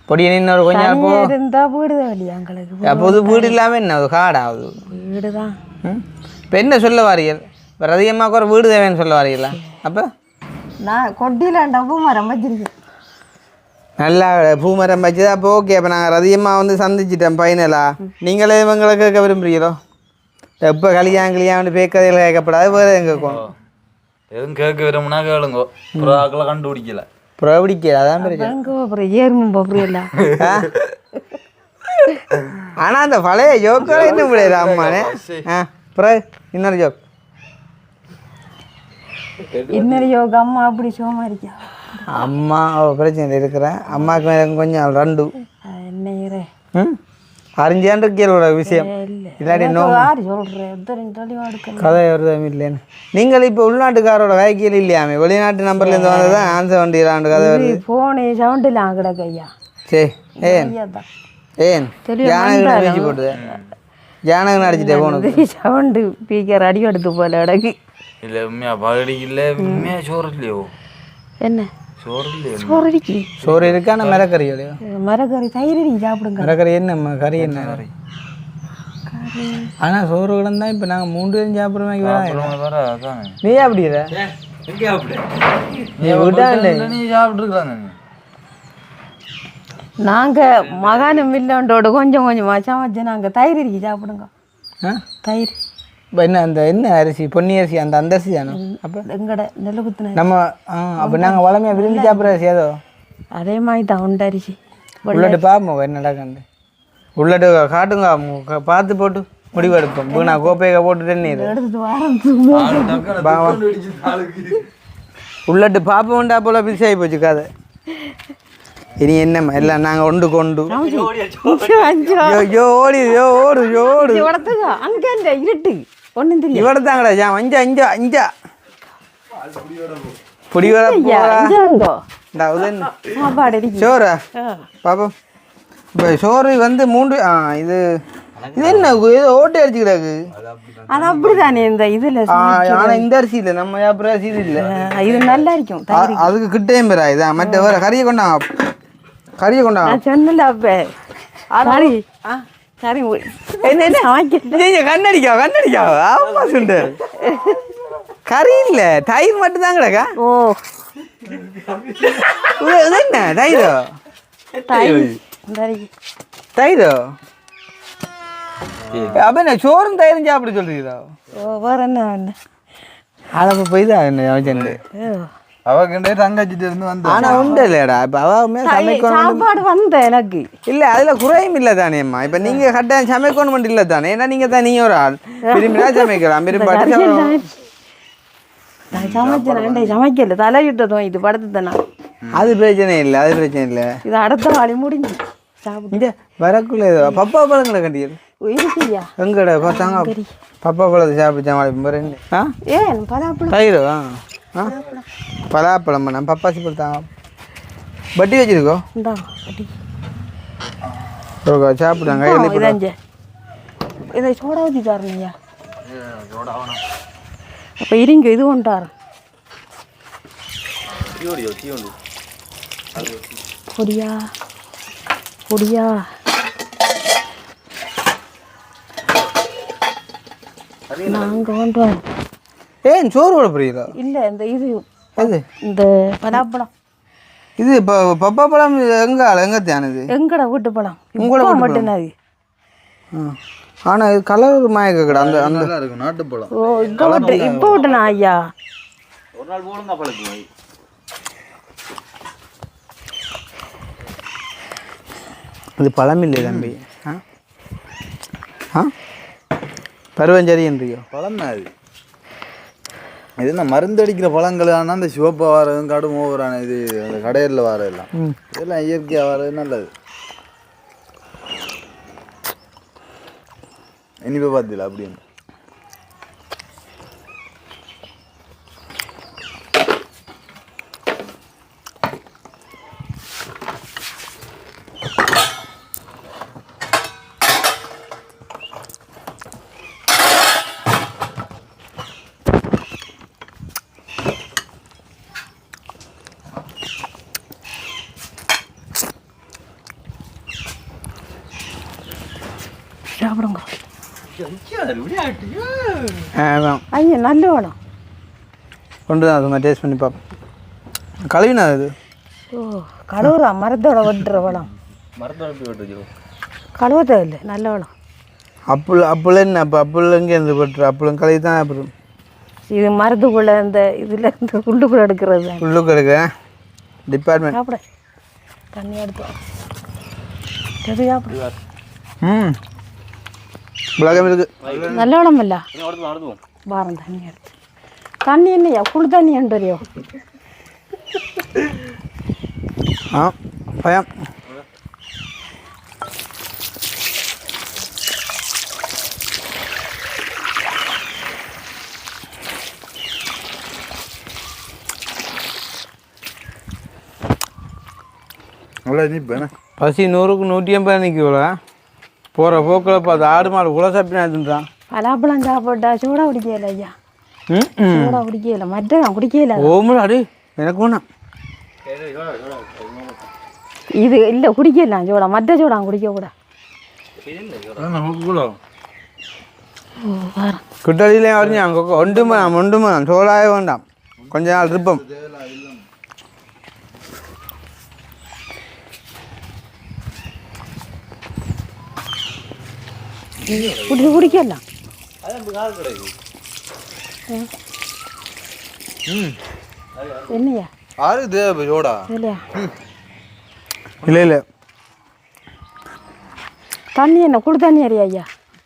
பொடி இன்னொரு கொஞ்சம் நாள் போ இருந்தால் வீடு தான் இல்லையா எங்களுக்கு அப்போது வீடு இல்லாமல் என்ன அது காடாகுது வீடு தான். இப்போ என்ன சொல்ல வாரியல் வேறு அதிகமாக ஒரு வீடு தேவைன்னு சொல்ல வாரியலா அப்போ நான் கொட்டிலாண்டா பூமரம் வச்சிருக்கேன் நல்லா பூமரம் வச்சு அப்போ ஓகே. அப்போ நாங்கள் ரதியமாக வந்து சந்திச்சிட்டேன் ஃபைனலாக நீங்களே இவங்களை கேட்க விரும்புகிறீங்களோ எப்போ கல்யாணம் பேக்கதையில் கேட்கப்படாது வேறு எங்கே கேட்கணும் எதுவும் கேட்க விரும்பினா கேளுங்க புறாக்களை கண்டுபிடிக்கல புறபிடிக்கல அதான் பிரச்சனை. அப்புறம் ஏறுமும் போகிறீல்ல ஆனால் அந்த பழைய ஜோக்கெல்லாம் இன்னும் முடியாது அம்மானே. அப்புறம் இன்னொரு ஜோக் இன்னொரு யோகா அம்மா அப்படி சோமாரிக்கா அம்மா பிரச்சனை இருக்கிறேன் அம்மாவுக்கு எனக்கு கொஞ்சம் ரெண்டு என்னையரே அறிஞ்சான் இருக்கோட விஷயம் இல்லாட்டி யார் சொல்கிறேன் கதை வருதம் இல்லைன்னு நீங்கள் இப்போ உள்நாட்டுக்காரோட வாய்க்கியல் இல்லையாமே வெளிநாட்டு நம்பர்லேருந்து வந்தது தான் ஆன்சர் வண்டியிலாண்டு கதை வருது ஃபோனு சவுண்டில் கிடக்கு ஐயா சரி ஏன் ஜானகன் பேசி போட்டுது ஜானகன் அடிச்சுட்டே போகணும் சவுண்டு பீக்கர் அடி எடுத்து போல கிடக்கு இல்லை உண்மையா பகடிக்கு இல்லை உண்மையா சோறு இல்லையோ என்ன சோறு இல்லையோ சோறு இருக்கு சோறு இருக்கான மிரக்கறியோடையோ மரக்கறி தயிர் சாப்பிடுங்க மிரக்கறி என்ன கறி என்ன கறி ஆனால் சோறு கிடந்தா இப்போ நாங்கள் 3 பேரும் சாப்பிட்றோம் நீ அப்படிங்கிற நீ விட்டா நீ சாப்பிட்ருக்கலாம் நாங்கள் மகானம் மில்லோண்டோட கொஞ்சம் கொஞ்சமாக சமைச்சு நாங்கள் தயிர் இருக்கு சாப்பிடுங்க தயிர் இப்போ என்ன அரிசி பொன்னி அரிசி அந்த அரிசி தானே அப்போ எங்கட நெல் குத்துன நம்ம அப்போ நாங்கள் வளமையாக விரும்பி சாப்பிட்ற அரிசி ஏதோ அதே மாதிரி தான் உண்டு அரிசி உள்ளட்டு பார்ப்போம் என்ன நடக்கண்டு உள்ளட்டு காட்டுங்க பார்த்து போட்டு முடிவு எடுப்போம் வீணா கோப்பையை போட்டுட்டு நீர் எடுத்துட்டு வாரம் உள்ளட்டு பார்ப்போம்டா போல பிஸி ஆகி போச்சு கதை இனி என்னம்மா எல்லாம் நாங்கள் ஒன்று கொண்டு ஓடு அங்கே இருட்டு ஒன்றும் தெரியும் இவட தாங்கடா ஜாம் அஞ்சா புடிவர சாப்பாடு சோறா பாப்போம் இப்போ சோறு வந்து 3 இது இது என்ன ஏதோ ஓட்டை அடிச்சுக்கிறாக்கு அது அப்படிதானே இந்த இதில் ஆனால் இந்த அரிசி இல்லை நம்ம அப்புறம் அரிசி இது இல்லை இது நல்லா இருக்கும் அதுக்கு கிட்டேயும் பெறா இதான் மற்ற வேற கறியை கொண்டாங்க சொன்னல அப்ப சரி சரி என்ன கண்ணடிக்கா ஆமா சுண்டு கறி இல்லை தயிர் மட்டும் தான் கிடக்கா ஓ என்ன தயிரோ தயிரோ அப்ப என்ன சோறும் தயிரும் சாப்பிட சொல்றீங்களா வேற என்ன அளவு போய் தான் என்ன அவகிட்ட தங்கச்சிட்டு இருந்து வந்து ஆனா உண்டு இல்லையடா இப்ப அவமே சாப்பாடு வந்த எனக்கு இல்ல அதுல குறையும் இல்ல தானேம்மா இப்ப நீங்க கட்டாயம் சமைக்கணும் இல்ல தானே ஏன்னா நீங்க தான் நீங்க ஒரு ஆள் விரும்பினா சமைக்கலாம் விரும்பாட்டி சமைக்கல தலையிட்டதும் இது படத்து தானே அது பிரச்சனை இல்லை இது அடுத்த வாழி முடிஞ்சு இங்க வரக்குள்ள பப்பா பழங்களை கண்டியது இருக்குயா எங்கட பார்த்தாங்க பப்பா பழத்தை சாப்பிட்டா ஏன் பலாப்பழம் தயிரோ பலாப்பழம் பண்ண பப்பாசி பழத்தாங்க பட்டி வச்சிருக்கோ சாப்பிட்டாங்க இதை சோடா ஊற்றி தரணுயா அப்போ இருங்க இது கொண்டாரு பொடியா நாங்கள் கொண்டு வரோம் ஏன் சோறு போட புரியுதா இல்லை இந்த இது அது இந்த பலாப்பழம் இது இப்போ பப்பா பழம் எங்க தியானது எங்கட வீட்டு பழம் உங்களோட மட்டும் அது ஆனால் இது கலர் மாயக்க கடை அந்த அந்த இருக்கும் நாட்டு பழம் ஓ இப்போ விட்டுனா ஐயா ஒரு நாள் போடுங்க பழக்கு இது பழம் இல்லை தம்பி பருவஞ்சரின்றியோ பழம் தான் அது இது என்ன மருந்து அடிக்கிற பழங்கள் ஆனால் அந்த சிவப்பா வரதும் கடும் ஓவரான இது அந்த கடையில் வரதெல்லாம் இதெல்லாம் இயற்கையாக வர்றது நல்லது இனிப்பை பார்த்தில அப்படின்னு சாப்பிடுங்க ஐயா நல்ல வேணும் கொண்டு தான் அது டேஸ்ட் பண்ணி பார்ப்போம் கழுவினா அது ஓ கழுவுறா மரத்தோட வெட்டுற வேணும் கழுவ தேவையில்லை நல்ல வேணும் அப்புள் என்ன அப்போ அப்புள் எங்கேருந்து வெட்டுற அப்புளும் கழுவி தான் அப்புறம் இது மரத்துக்குள்ளே இந்த இதில் இந்த உள்ளுக்குள்ளே எடுக்கிறது தான் உள்ளுக்கு எடுக்க டிபார்ட்மெண்ட் சாப்பிட தண்ணி எடுத்து சரி சாப்பிடு உலகம் இருக்கு நல்ல வேணும் இல்லை வாரம் தண்ணி எடுத்து தண்ணி என்னையா குளி தண்ணி என்றியோ ஆ பயம் அவ்வளோ இனிப்பு என்ன பசி 100க்கு 180 நிற்கல போகிற போக்கில் பார்த்து ஆடு மாடு குலசாப்பினா தின்றான் பலாப்பழம் சாப்பிட்டா சூடா குடிக்கல ஐயா ம் சூடா குடிக்கல மற்ற குடிக்கல ஓமுல அடி எனக்கு வேணாம் இது இல்லை குடிக்கலாம் சூடா மற்ற சூடா குடிக்க கூட குட்டடியிலையும் வரைஞ்சி அங்கே ஒன்றுமே சோளாவே வேண்டாம் கொஞ்ச நாள் இருப்போம் குடிக்கலாம் என்னையா ஆறு தேவை யோடா இல்லையா இல்லை தண்ணி என்ன குடி தண்ணி அறியா ஐயா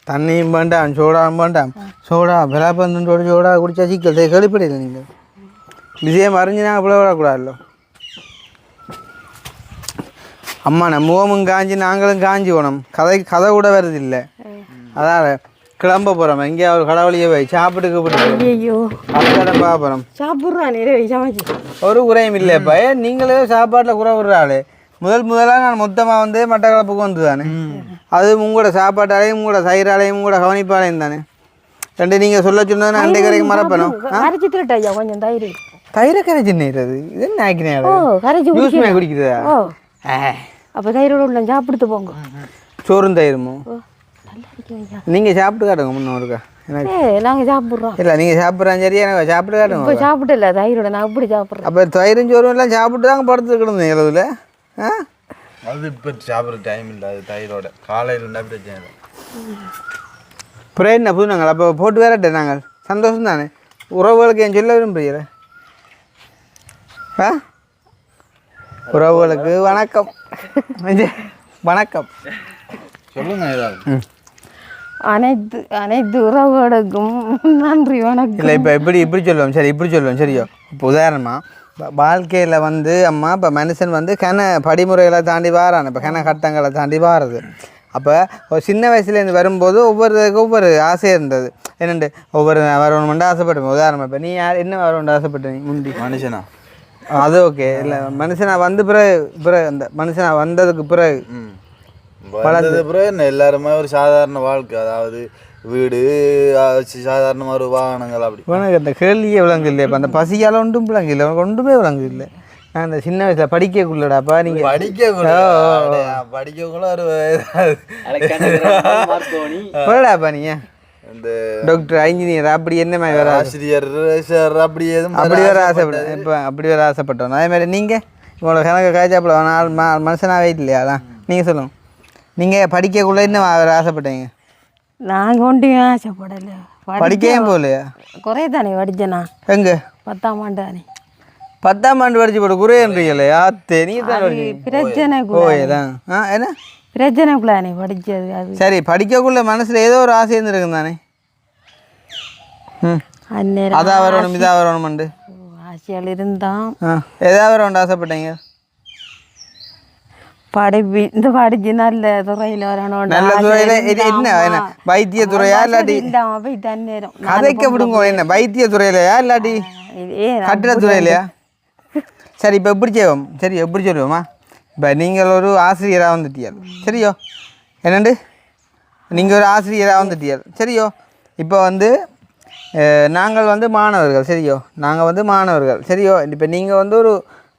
தண்ணியும் வேண்டாம் சோடாவும் வேண்டாம் சோடா விளாப்பந்தோட சோடா குடிச்சா சிக்கல் கேள்விப்படையில நீங்கள் விஷயம் அறிஞ்சு நாங்கள் பிள்ளை விடக்கூடாதுல்ல அம்மா நம்ம முகமும் காஞ்சி நாங்களும் காஞ்சி போனோம் கதை கூட வருது இல்லை அதான் கிளம்ப போகிறோம் எங்கேயா ஒரு கடவுளியே போய் சாப்பிட்டுக்கு போட்டு ஐயோ அதுதான் பார்க்க போகிறோம் சாப்பிட்றான் சமைச்சு ஒரு குறையும் இல்லைப்பா நீங்களே சாப்பாட்டில் குறை விடுற ஆள் முதலாக நான் மொத்தமாக வந்து மட்டக்களப்புக்கு வந்து தானே அது உங்களோட சாப்பாட்டாலையும் உங்களோட சயிராலையும் உங்களோட கவனிப்பாலையும் தானே ரெண்டு நீங்கள் சொல்ல சொன்னது நான் அன்றைக்கு வரைக்கும் மறப்பணும் கரைச்சி திருட்டு ஐயா கொஞ்சம் தயிர் தயிரை கரைச்சி நேரது இது என்ன ஆக்கினேன் ஓ கரைச்சி ஜூஸ் குடிக்குதா ஓ அப்போ தயிரோட உள்ள சாப்பிடுத்து போங்க சோறும் தயிருமோ நல்லா இருக்கும் ஐயா நீங்கள் சாப்பிட்டு காட்டுங்க முன்னோருக்கா எனக்கு நாங்கள் சாப்பிட்றோம் இல்லை நீங்கள் சாப்பிட்றாங்க சரி எனக்கு சாப்பிட்டு காட்டுங்க இப்போ சாப்பிடல தயிரோட நான் இப்படி சாப்பிட்றேன் அப்போ தயிரும் சோறும் எல்லாம் சாப்பிட்டு தாங்க படுத்துக்கிடுங்க எழுதுல ஆ அது இப்போ சாப்பிட்ற டைம் இல்லை அது தயிரோட காலையில் இருந்தால் பிரச்சனை இல்லை அப்புறம் என்ன புது நாங்கள் அப்போ போட்டு வேறட்டே நாங்கள் சந்தோஷம் தானே உறவுகளுக்கு என் சொல்ல விரும்புகிறீர ஆ உறவுகளுக்கு வணக்கம் வணக்கம் சொல்லுங்க ஏதாவது அனைத்து உறவுகளுக்கும் நன்றி வணக்கம் இல்லை இப்போ இப்படி சொல்லுவோம் சரி இப்படி சொல்லுவோம் சரியோ இப்போ உதாரணமாக வாழ்க்கையில் வந்து அம்மா இப்போ மனுஷன் வந்து படிமுறைகளை தாண்டி வாரான் இப்போ கட்டங்களை தாண்டி வாரது அப்போ ஒரு சின்ன வயசுலேருந்து வரும்போது ஒவ்வொரு ஆசை இருந்தது என்னண்டு வரணுமெண்டு ஆசைப்பட்டேன் உதாரணமாக இப்போ நீ யார் என்ன வரணும்னு ஆசைப்பட்டேன் முந்தி மனுஷனா அது ஓகே இல்லை மனுஷனாக வந்து பிறகு அந்த மனுஷனாக வந்ததுக்கு பிறகு வளர்ந்தது பிறகு என்ன எல்லாருமே ஒரு சாதாரண வாழ்க்கை அதாவது வீடு சாதாரணமாக ஒரு வாகனங்கள் அப்படி உனக்கு அந்த கேள்வியே விளங்கு இல்லை இப்போ அந்த பசியால் ஒன்றும் விளங்கு இல்லை உனக்கு ஒன்றுமே விளங்கு இல்லை நான் இந்த சின்ன வயசில் படிக்கக்குள்ளடாப்பா நீங்கள் படிக்கக்குள்ள ஒரு போடாப்பா நீங்கள் இந்த டாக்டர் இன்ஜினியர் அப்படி என்ன மாதிரி வேற ஆசிரியர் சார் அப்படி எதுவும் அப்படி வேற ஆசைப்பட்டேன் இப்போ அப்படி வேற ஆசைப்பட்டோம் அதே மாதிரி நீங்கள் உங்களோட கணக்கு காய்ச்சாப்பில் நாலு மனுஷனாகவே இல்லையா அதான் நீங்கள் சொல்லுங்கள் நீங்கள் படிக்கக்குள்ளே என்ன வேறு ஆசைப்பட்டீங்க நாங்கள் ஒன்றும் ஆசைப்படலை படிக்கவும் போகலையா குறைய தானே படித்தேண்ணா எங்கே 10ஆம் ஆண்டு தானே 10ஆம் ஆண்டு படிச்சு போட குறையன்றீங்களே நீ தான் பிரச்சனைக்குள்ளதான் என்ன பிரச்சனைக்குள்ளானே படித்தது அது சரி படிக்கக்குள்ள மனசில் ஏதோ ஒரு ஆசை இருந்திருக்கும் தானே அந்நேரம் அதான் வரணும் இதாக வரணும்ண்டு ஆசையால் இருந்தான் எதாவது வரணும் ஆசைப்பட்டீங்க இந்த படிச்சு நல்ல துறையில் வரணும் நல்ல துறையில என்ன வைத்திய துறையா இல்லாட்டி இல்லாம போய் தன்னேரம் கதைக்க விடுங்க என்ன வைத்திய துறையிலையா இல்லாட்டி கட்டிட துறையிலையா சரி இப்போ எப்படி செய்வோம் சரி எப்படி சொல்லுவோமா இப்போ நீங்கள் ஒரு ஆசிரியராக வந்துட்டியார் சரியோ என்னண்டு நீங்கள் ஒரு ஆசிரியராக வந்துட்டியார் சரியோ இப்போ வந்து நாங்கள் வந்து மாணவர்கள் சரியோ நாங்கள் வந்து மாணவர்கள் சரியோ இப்போ நீங்கள் வந்து ஒரு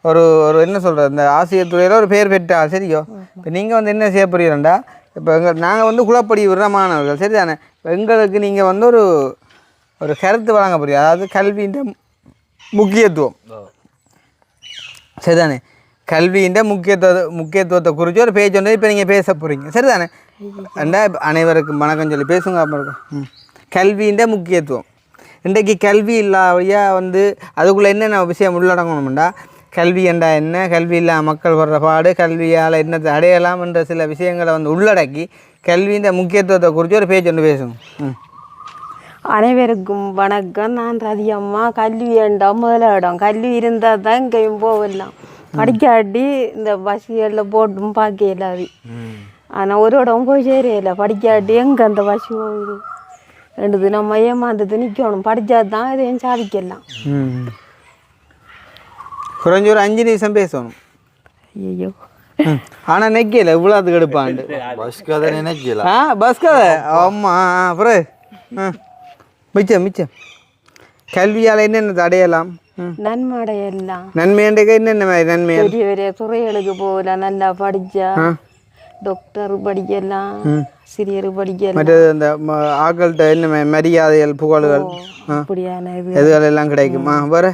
ஒரு ஒரு என்ன சொல்கிறது இந்த ஆசிரியர் துறையில் ஒரு பேர் பெற்றால் சரியோ இப்போ நீங்கள் வந்து என்ன செய்ய போறீங்கடா இப்போ நாங்கள் வந்து குலப்படி விடுற மாணவர்கள் சரி தானே எங்களுக்கு நீங்கள் வந்து ஒரு கருத்து வழங்க போறீங்க அதாவது கல்வியின் முக்கியத்துவம் சரிதானே கல்வியின் முக்கியத்துவத்தை குறித்து ஒரு பேச்சு வந்து இப்போ நீங்கள் பேச போகிறீங்க சரிதானே அண்டா அனைவருக்கும் வணக்கம் சொல்லி பேசுங்க அப்புறம் கல்வியின் முக்கியத்துவம் இன்றைக்கு கல்வி இல்லாமையாக வந்து அதுக்குள்ளே என்னென்ன விஷயம் உள்ளடங்கணும்டா கல்வி என்றா என்ன கல்வி இல்லாத மக்கள் வர்ற பாடு கல்வியால் என்னத்தை அடையலாம் என்ற சில விஷயங்களை வந்து உள்ளடக்கி கல்வியின் முக்கியத்துவத்தை குறித்து ஒரு பேச்சு ஒன்று பேசுங்க அனைவருக்கும் வணக்கம். நான் ரதியம்மா. கல்வி வேண்டாம் முதலிடம். கல்வி இருந்தால் தான் எங்கேயும் போகலாம். படிக்காட்டி இந்த பஸ்களில் போட்டும் பார்க்க இல்லாது. ஆனால் ஒரு இடம் போய் சேரையில படிக்காட்டி எங்கே அந்த பஸ் போகுது ரெண்டு தினம் ஏமாந்தது நிற்கணும். படித்தா தான் இதையும் சாதிக்கலாம். குறைஞ்ச ஒரு 5 நிமிஷம் பேசணும். ஐயோ ஆனால் நிற்கல இவ்வளோத்துக்கு எடுப்பாண்டு பஸ் கதை நினைக்கல. பஸ் கதை ஆமாம். அப்புறம் மிச்சம் கல்வியால் என்னென்ன தடையலாம்? நன்மடையெல்லாம் நன்மையண்டைக்கு என்னென்ன மாதிரி நன்மை? பெரிய பெரிய துறைகளுக்கு போகலாம். நல்லா படித்தா டாக்டர் படிக்கலாம், சிறியர் படிக்கலாம். மற்றது இந்த ஆக்கள்கிட்ட என்ன மரியாதைகள் புகழ்கள் அப்படியான இதுகள் எல்லாம் கிடைக்குமா? வேறு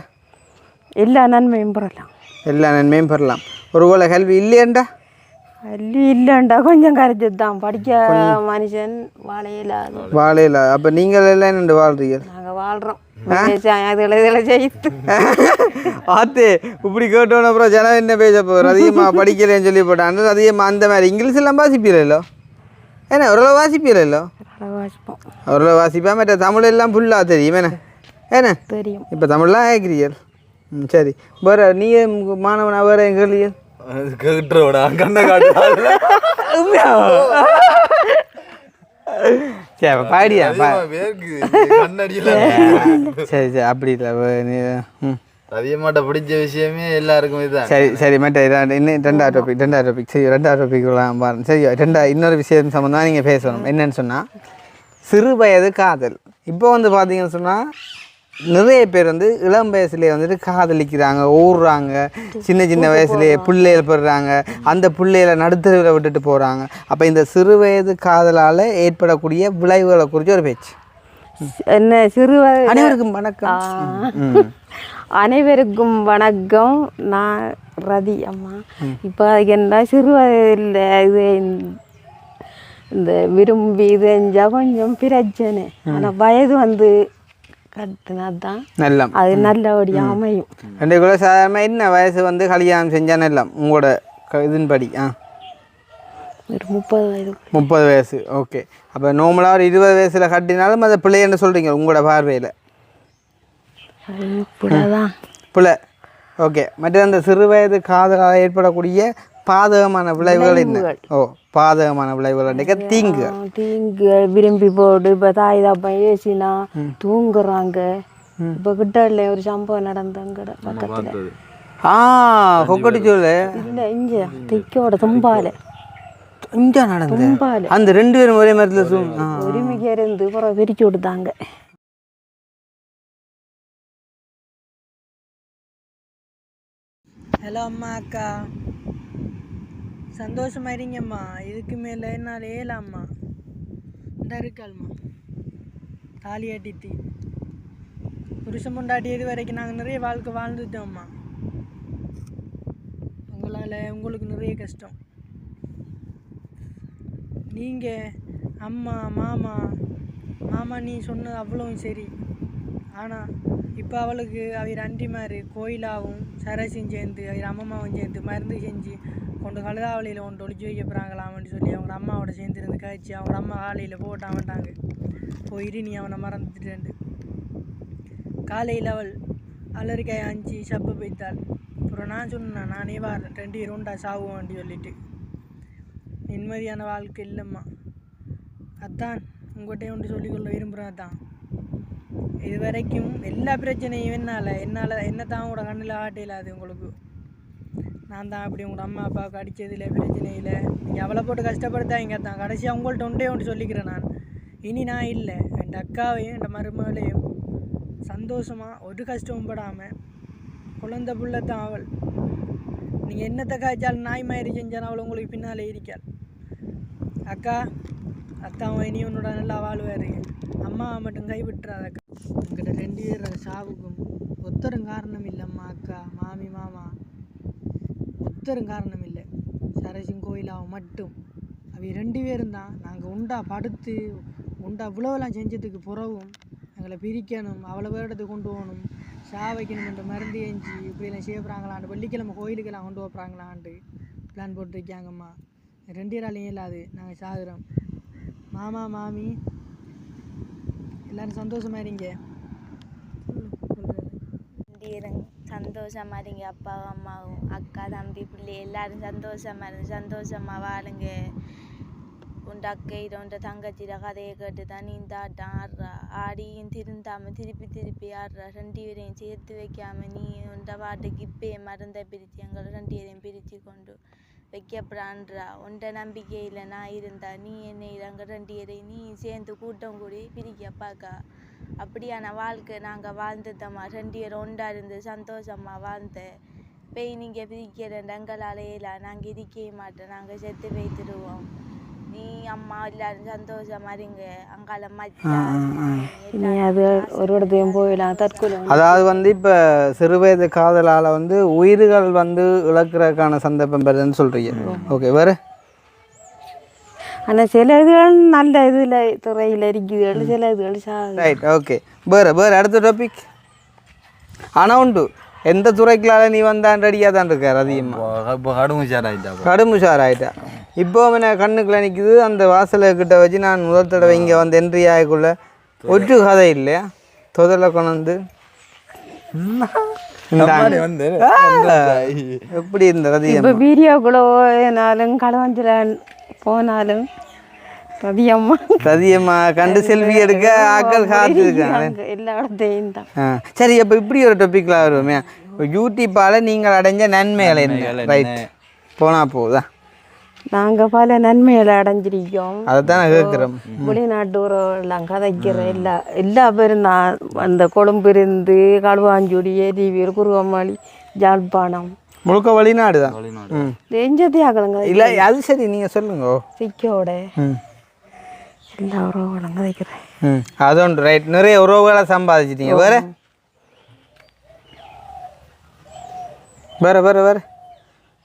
எல்லா நன்மையும் பெறலாம். எல்லா நன்மையும் பெறலாம். ஒருவேளை கல்வி இல்லையண்டா? கல்வி இல்லைண்டா கொஞ்சம் கரைச்சி தான் படிக்க மனுஷன் வாழையில. அப்போ நீங்கள் எல்லாம் என்னென்று வாழ்றீங்க? நாங்கள் வாழ்கிறோம். இதில் செய்து ஆத்தே இப்படி கேட்டோன்னு அப்புறம் ஜனம் என்ன பேச போகிற அதிகமாக படிக்கலன்னு சொல்லி போட்டான். அதிகமாக அந்த மாதிரி இங்கிலீஷ் எல்லாம் வாசிப்பீரല്ലോ? ஏன்னா ஓரளவு வாசிப்பீரല്ലോ? வாசிப்போம். ஓரளவு வாசிப்பா. மற்ற தமிழ் எல்லாம் ஃபுல்லாக தெரியும் ஏன்னா தெரியும். இப்போ தமிழ்லாம் கேட்குறீர்கள். சரி. வேறு நீயே மாணவனா வேறு கேள்வியல் கேட்டுறோடா கண்ணை காட்டு. சரி பாடியா சரி அப்படி இல்லை. அதிகமாட்ட பிடிச்ச விஷயமே எல்லாருக்கும் இதுதான். சரி மற்ற இன்னும் ரெண்டாவது டாபிக் சரி ரெண்டாவது டாபிக்லாம் பாருங்க. சரி இன்னொரு விஷயம் சம்மந்தமாக நீங்கள் பேசணும். என்னன்னு சொன்னால் சிறு வயது காதல். இப்போ பார்த்தீங்கன்னு சொன்னால் நிறைய பேர் இளம் வயசுலேயே காதலிக்கிறாங்க, ஓடுறாங்க. சின்ன வயசுலேயே பிள்ளைகள் பெறுறாங்க. அந்த பிள்ளைகளை நடுத்தருவில் விட்டுட்டு போகிறாங்க. அப்போ இந்த சிறு வயது காதலால் ஏற்படக்கூடிய விளைவுகளை குறித்து ஒரு பேச்சு. என்ன அனைவருக்கும் வணக்கம். அனைவருக்கும் வணக்கம். நான் ரதி அம்மா. இப்போ அதுக்கு என்ன சிறு வயதில் இது இந்த விரும்பி இது செஞ்சால் கொஞ்சம் பிரச்சனை. ஆனால் வயது கட்டினாதான் நல்லா அது நல்லபடியாக அமையும். ரெண்டு கூட சாதாரணமாக என்ன வயசு கல்யாணம் செஞ்சால் நல்லா உங்களோட இதன்படி? ஒரு 30 வயது. 30 வயசு. ஓகே. அப்போ நார்மலாக ஒரு 20 வயசில் கட்டினாலும் அதை பிள்ளைன்னு சொல்கிறீங்க உங்களோட பார்வையில்? பிள்ளை. ஓகே. மற்ற அந்த சிறு வயது காதலால் ஏற்படக்கூடிய பாதகமான விளைவுகள் என்ன? பாதகமான விளைவுகள் தீங்கு விரும்பி போடு. இப்போ தாய் தாப்பன் ஏசினா தூங்குறாங்க. இப்போ கிட்ட ஒரு சம்பவம் நடந்தங்க பக்கத்தில். கொக்கடிச்சோல இல்லை இங்கே திக்கோட தும்பால இங்கே நடந்து அந்த 2 பேரும் ஒரே மரத்தில் உரிமைக்கு இருந்து அப்புறம் பிரிச்சு விடுதாங்க. ஹலோ அம்மா அக்கா, சந்தோஷமாக இருங்கம்மா. இதுக்கு மேலே என்னால் ஏலாம்மா. இந்த இருக்காள்மா தாலி அடித்து புருஷன் பொண்டாட்டி இது வரைக்கும் நாங்கள் நிறைய வாழ்க்கை வாழ்ந்துட்டோம்மா. உங்களுக்கு நிறைய கஷ்டம். நீங்கள் அம்மா மாமா நீ சொன்னது அவ்வளவும் சரி. ஆனால் இப்போ அவளுக்கு அவர் அண்டிமாரு கோயிலாகவும் சரசியும் சேர்ந்து அவர் அம்மாவும் சேர்ந்து மருந்து செஞ்சு கொண்டு கழுதாவளியில் கொண்டு ஒழிச்சு வைக்க போகிறாங்களாம்னு சொல்லி அவங்க அம்மாவோட சேர்ந்துருந்து காய்ச்சி அவங்க அம்மா காலையில் போட்டான்ட்டாங்க. போயிட்டு நீ அவனை மறந்துட்டு காலையில் அவள் அலறிக்காய் அஞ்சு சப்பை போய்த்தாள். அப்புறம் நான் சொன்னேன் நானே வரேன் 2 பேர் உண்டா சாவுவான்ட்டு சொல்லிட்டு. நிம்மதியான வாழ்க்கை இல்லைம்மா. அதான் உங்கள்கிட்ட ஒன்று சொல்லிக்கொள்ள விரும்புகிறேன். அதான் இது வரைக்கும் எல்லா பிரச்சனையும் என்ன தான் உங்களோட கண்ணில் ஆட்டையிலாது உங்களுக்கு. நான் தான் அப்படி உங்களோட அம்மா அப்பாவுக்கு அடித்ததில்லை, பிரச்சனையில் நீங்கள் அவளை போட்டு கஷ்டப்படுத்தாங்க. தான் கடைசியாக உங்கள்கிட்ட ஒன்று சொல்லிக்கிறேன். நான் இனி நான் இல்லை, என் அக்காவையும் என் மருமகளையும் சந்தோஷமாக ஒரு கஷ்டமும் படாமல் குழந்தை புள்ள தான் அவள். நீங்கள் என்னத்தை காய்ச்சாலும் நாய் மாதிரி செஞ்சாலும் அவள் உங்களுக்கு பின்னாலே இருக்காள். அக்கா அத்தாவும் இனி உன்னோட நல்லா வாழ்வார். அம்மாவை மட்டும் கைவிட்டுறாத அக்கா. என்கிட்ட 2 பேர் சாவுக்கும் ஒத்தரும் காரணம் இல்லைம்மா. அக்கா மாமா ஒத்தரும் காரணம் இல்லை. சரசிங் கோயிலாவும் மட்டும் அவை 2 பேரும் தான். நாங்கள் உண்டா படுத்து இவ்வளோலாம் செஞ்சதுக்கு புறவும் எங்களை பிரிக்கணும், அவ்வளோ பேரிடத்துக்கு கொண்டு போகணும், வைக்கணும் என்ற மருந்து ஏஞ்சி இப்படியெல்லாம் செய்யப்படுறாங்களான்ட்டு வெள்ளிக்கிழமை கோயிலுக்கெல்லாம் கொண்டு வைப்பறாங்களான்ட்டு பிளான் போட்டிருக்காங்கம்மா. 2 பேராலையும் இல்லாது நாங்கள் சாகுறோம். மாமா மாமி எல்லாரும் சந்தோஷமா இருங்க. சந்தோஷமா இருங்க, அப்பாவும் அம்மாவும் அக்கா தம்பி பிள்ளை எல்லாரும் சந்தோஷமா இருந்து சந்தோஷமா வாழுங்க. உண்ட அக்கையிட உண்ட தங்கச்சிட கதையை கேட்டு தான் நீ இந்த ஆட்டம் ஆடுறா. ஆடியும் திருந்தாம திருப்பி திருப்பி ஆடுறா. 2 பேரையும் சேர்த்து வைக்காம நீ உண்ட பாட்டுக்கு இப்பயே மருந்தை பிரித்து எங்களை 2 பேரையும் பிரித்து கொண்டு வைக்கப்படுறா. உண்ட நம்பிக்கையில் நான் இருந்தா நீ என்னை அங்கே 2 பேரையும் நீ சேர்ந்து கூட்டம் கூடி பிரிக்க பார்க்கா. அப்படியான வாழ்க்கை நாங்கள் வாழ்ந்துட்டோம்மா. 2 பேரும் ஒன்றா இருந்து சந்தோஷமா வாழ்ந்த போய் நீங்கள் பிரிக்கிற எங்களாலேயில நாங்கள் இருக்கவே மாட்டோம். நாங்கள் செத்து வைத்துடுவோம். நீ அம்மா எல்லாரும் சந்தோஷமா இருங்க. அங்கால நீ அது ஒரு இடத்தையும் போயிடலாம் தற்கொலை. அதாவது வந்து இப்போ சிறுவயது காதலால் வந்து உயிர்கள் வந்து இழக்கிறதுக்கான சந்தர்ப்பம் பெறுதுன்னு சொல்கிறீங்க. ஓகே, வேறு? ஆனால் சில இதுகள் நல்ல இதில் துறையில் இருக்குது, சில இதுகள் ரைட். ஓகே, வேறு அடுத்த டாபிக். ஆனால் உண்டு எந்த துறைக்களால் நீ வந்தான் ரெடியாக தான் இருக்கார் அதிகமாக. இப்போ கடும் உஷாராயிட்டா. இப்போ அவனை கண்ணுக்குள்ள நிற்குது. அந்த வாசலுக்கிட்ட வச்சு நான் முதல் தடவை இங்கே வந்து என்ட்ரி ஆகக்குள்ள ஒற்று கதை இல்லையா தொதலை கொண்டு எப்படி இருந்தது? இப்போ வீடியோக்குள்ளே போனாலும் களவஞ்சில் போனாலும் சதியம்மா கண்டு செல்வி எடுக்க ஆக்கள் காத்திருக்காங்க எல்லா இடத்தையும் தான். சரி, அப்போ இப்படி ஒரு டாபிக்லாம் வருவோமே, இப்போ யூடியூப்பால் நீங்கள் அடைஞ்ச நன்மைகள் என்ன? ரைட், போனால் போகுதா? நாங்கள் பல நன்மைகளை அடைஞ்சிருக்கோம். அதைத்தான் கேட்குறோம். வெளிநாட்டு உறவுலாம் கதைக்கிற எல்லா பேரும் தான். அந்த கொழும்பு இருந்து களுவாஞ்சூடி, ஏரிவீர், குருவமாளி, ஜாழ்ப்பாணம் முழுக்க வெளிநாடு தான். எஞ்சதே ஆகலங்க. இல்லை, அது சரி, நீங்கள் சொல்லுங்க. சிக்கோட எல்லா உறவுகளும் கதைக்கிறேன். அது ஒன்று. ரைட், நிறைய உறவுகளை சம்பாதிச்சிட்டீங்க. வேறு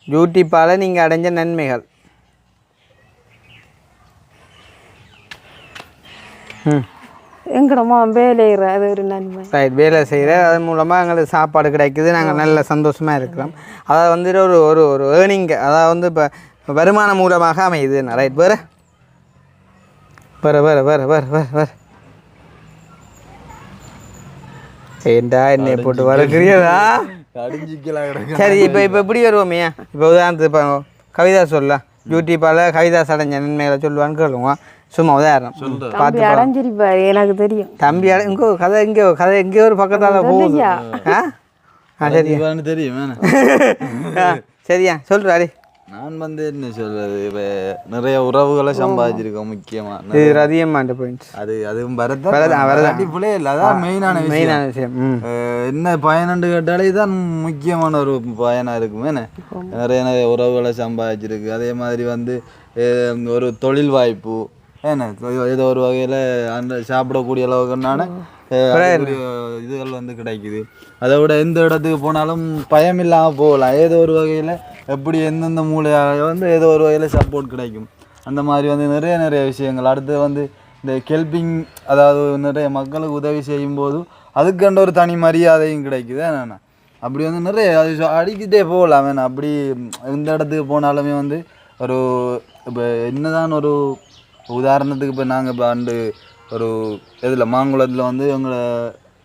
யூடியூப்பால் நீங்கள் அடைஞ்ச நன்மைகள். எங்கடமா வேலை அது ஒரு நன்மை. ரைட், வேலை செய்கிற அது மூலமாக எங்களுக்கு சாப்பாடு கிடைக்குது. நாங்கள் நல்ல சந்தோஷமாக இருக்கிறோம். அதாவது வந்துட்டு ஒரு ஒரு ஒரு ஏர்னிங், அதாவது வந்து இப்போ வருமான மூலமாக அமையுது. ரைட், வேறு ஏண்டா என்னை போட்டு வரக்குறியதா? சரி, இப்போ எப்படி வருவோமே? இப்போ உதாரணத்துக்கு இப்போ கவிதா சொல்லலாம். யூடியூப்பால் கவிதாஸ் அடைஞ்ச நன்மைகளை சொல்லுவான்னு கேளுவோம். சும்மா உதாரணம் பார்த்து அடைஞ்சிருப்பாரு, எனக்கு தெரியும். தம்பி இங்கோ கதை எங்கேயோ ஒரு பக்கத்தால் போகுது. சரியா தெரியும். சரியா சொல்கிறாரு. நான் வந்து என்ன சொல்றது, இப்போ நிறைய உறவுகளை சம்பாதிச்சிருக்கோம். முக்கியமாக இது அதிகமான பாயிண்ட்ஸ். அதுவும் வரதாட்டிப்புலே இல்லை, அதான் மெயினான விஷயம். என்ன பயனண்டு கேட்டாலே இதுதான் முக்கியமான ஒரு பயனாக இருக்குமே. நிறைய உறவுகளை சம்பாதிச்சிருக்கு. அதே மாதிரி வந்து ஒரு தொழில் வாய்ப்பு ஏதோ ஒரு வகையில் அந்த சாப்பிடக்கூடிய அளவுக்குனான இதுகள் வந்து கிடைக்குது. அதை விட எந்த இடத்துக்கு போனாலும் பயம் இல்லாமல் போகலாம். ஏதோ ஒரு வகையில் எப்படி எந்தெந்த மூலையாக வந்து ஏதோ ஒரு வகையில் சப்போர்ட் கிடைக்கும். அந்த மாதிரி வந்து நிறைய விஷயங்கள். அடுத்து வந்து இந்த ஹெல்பிங், அதாவது நிறைய மக்களுக்கு உதவி செய்யும்போது அதுக்கண்ட ஒரு தனி மரியாதையும் கிடைக்குது. என்னென்னா அப்படி வந்து நிறைய அது அடிக்கிட்டே போகலாம். அப்படி எந்த இடத்துக்கு போனாலுமே வந்து ஒரு இப்போ என்னதான் ஒரு உதாரணத்துக்கு இப்போ நாங்கள் இப்போ ஒரு இதில் மாங்குளத்தில் வந்து எங்களை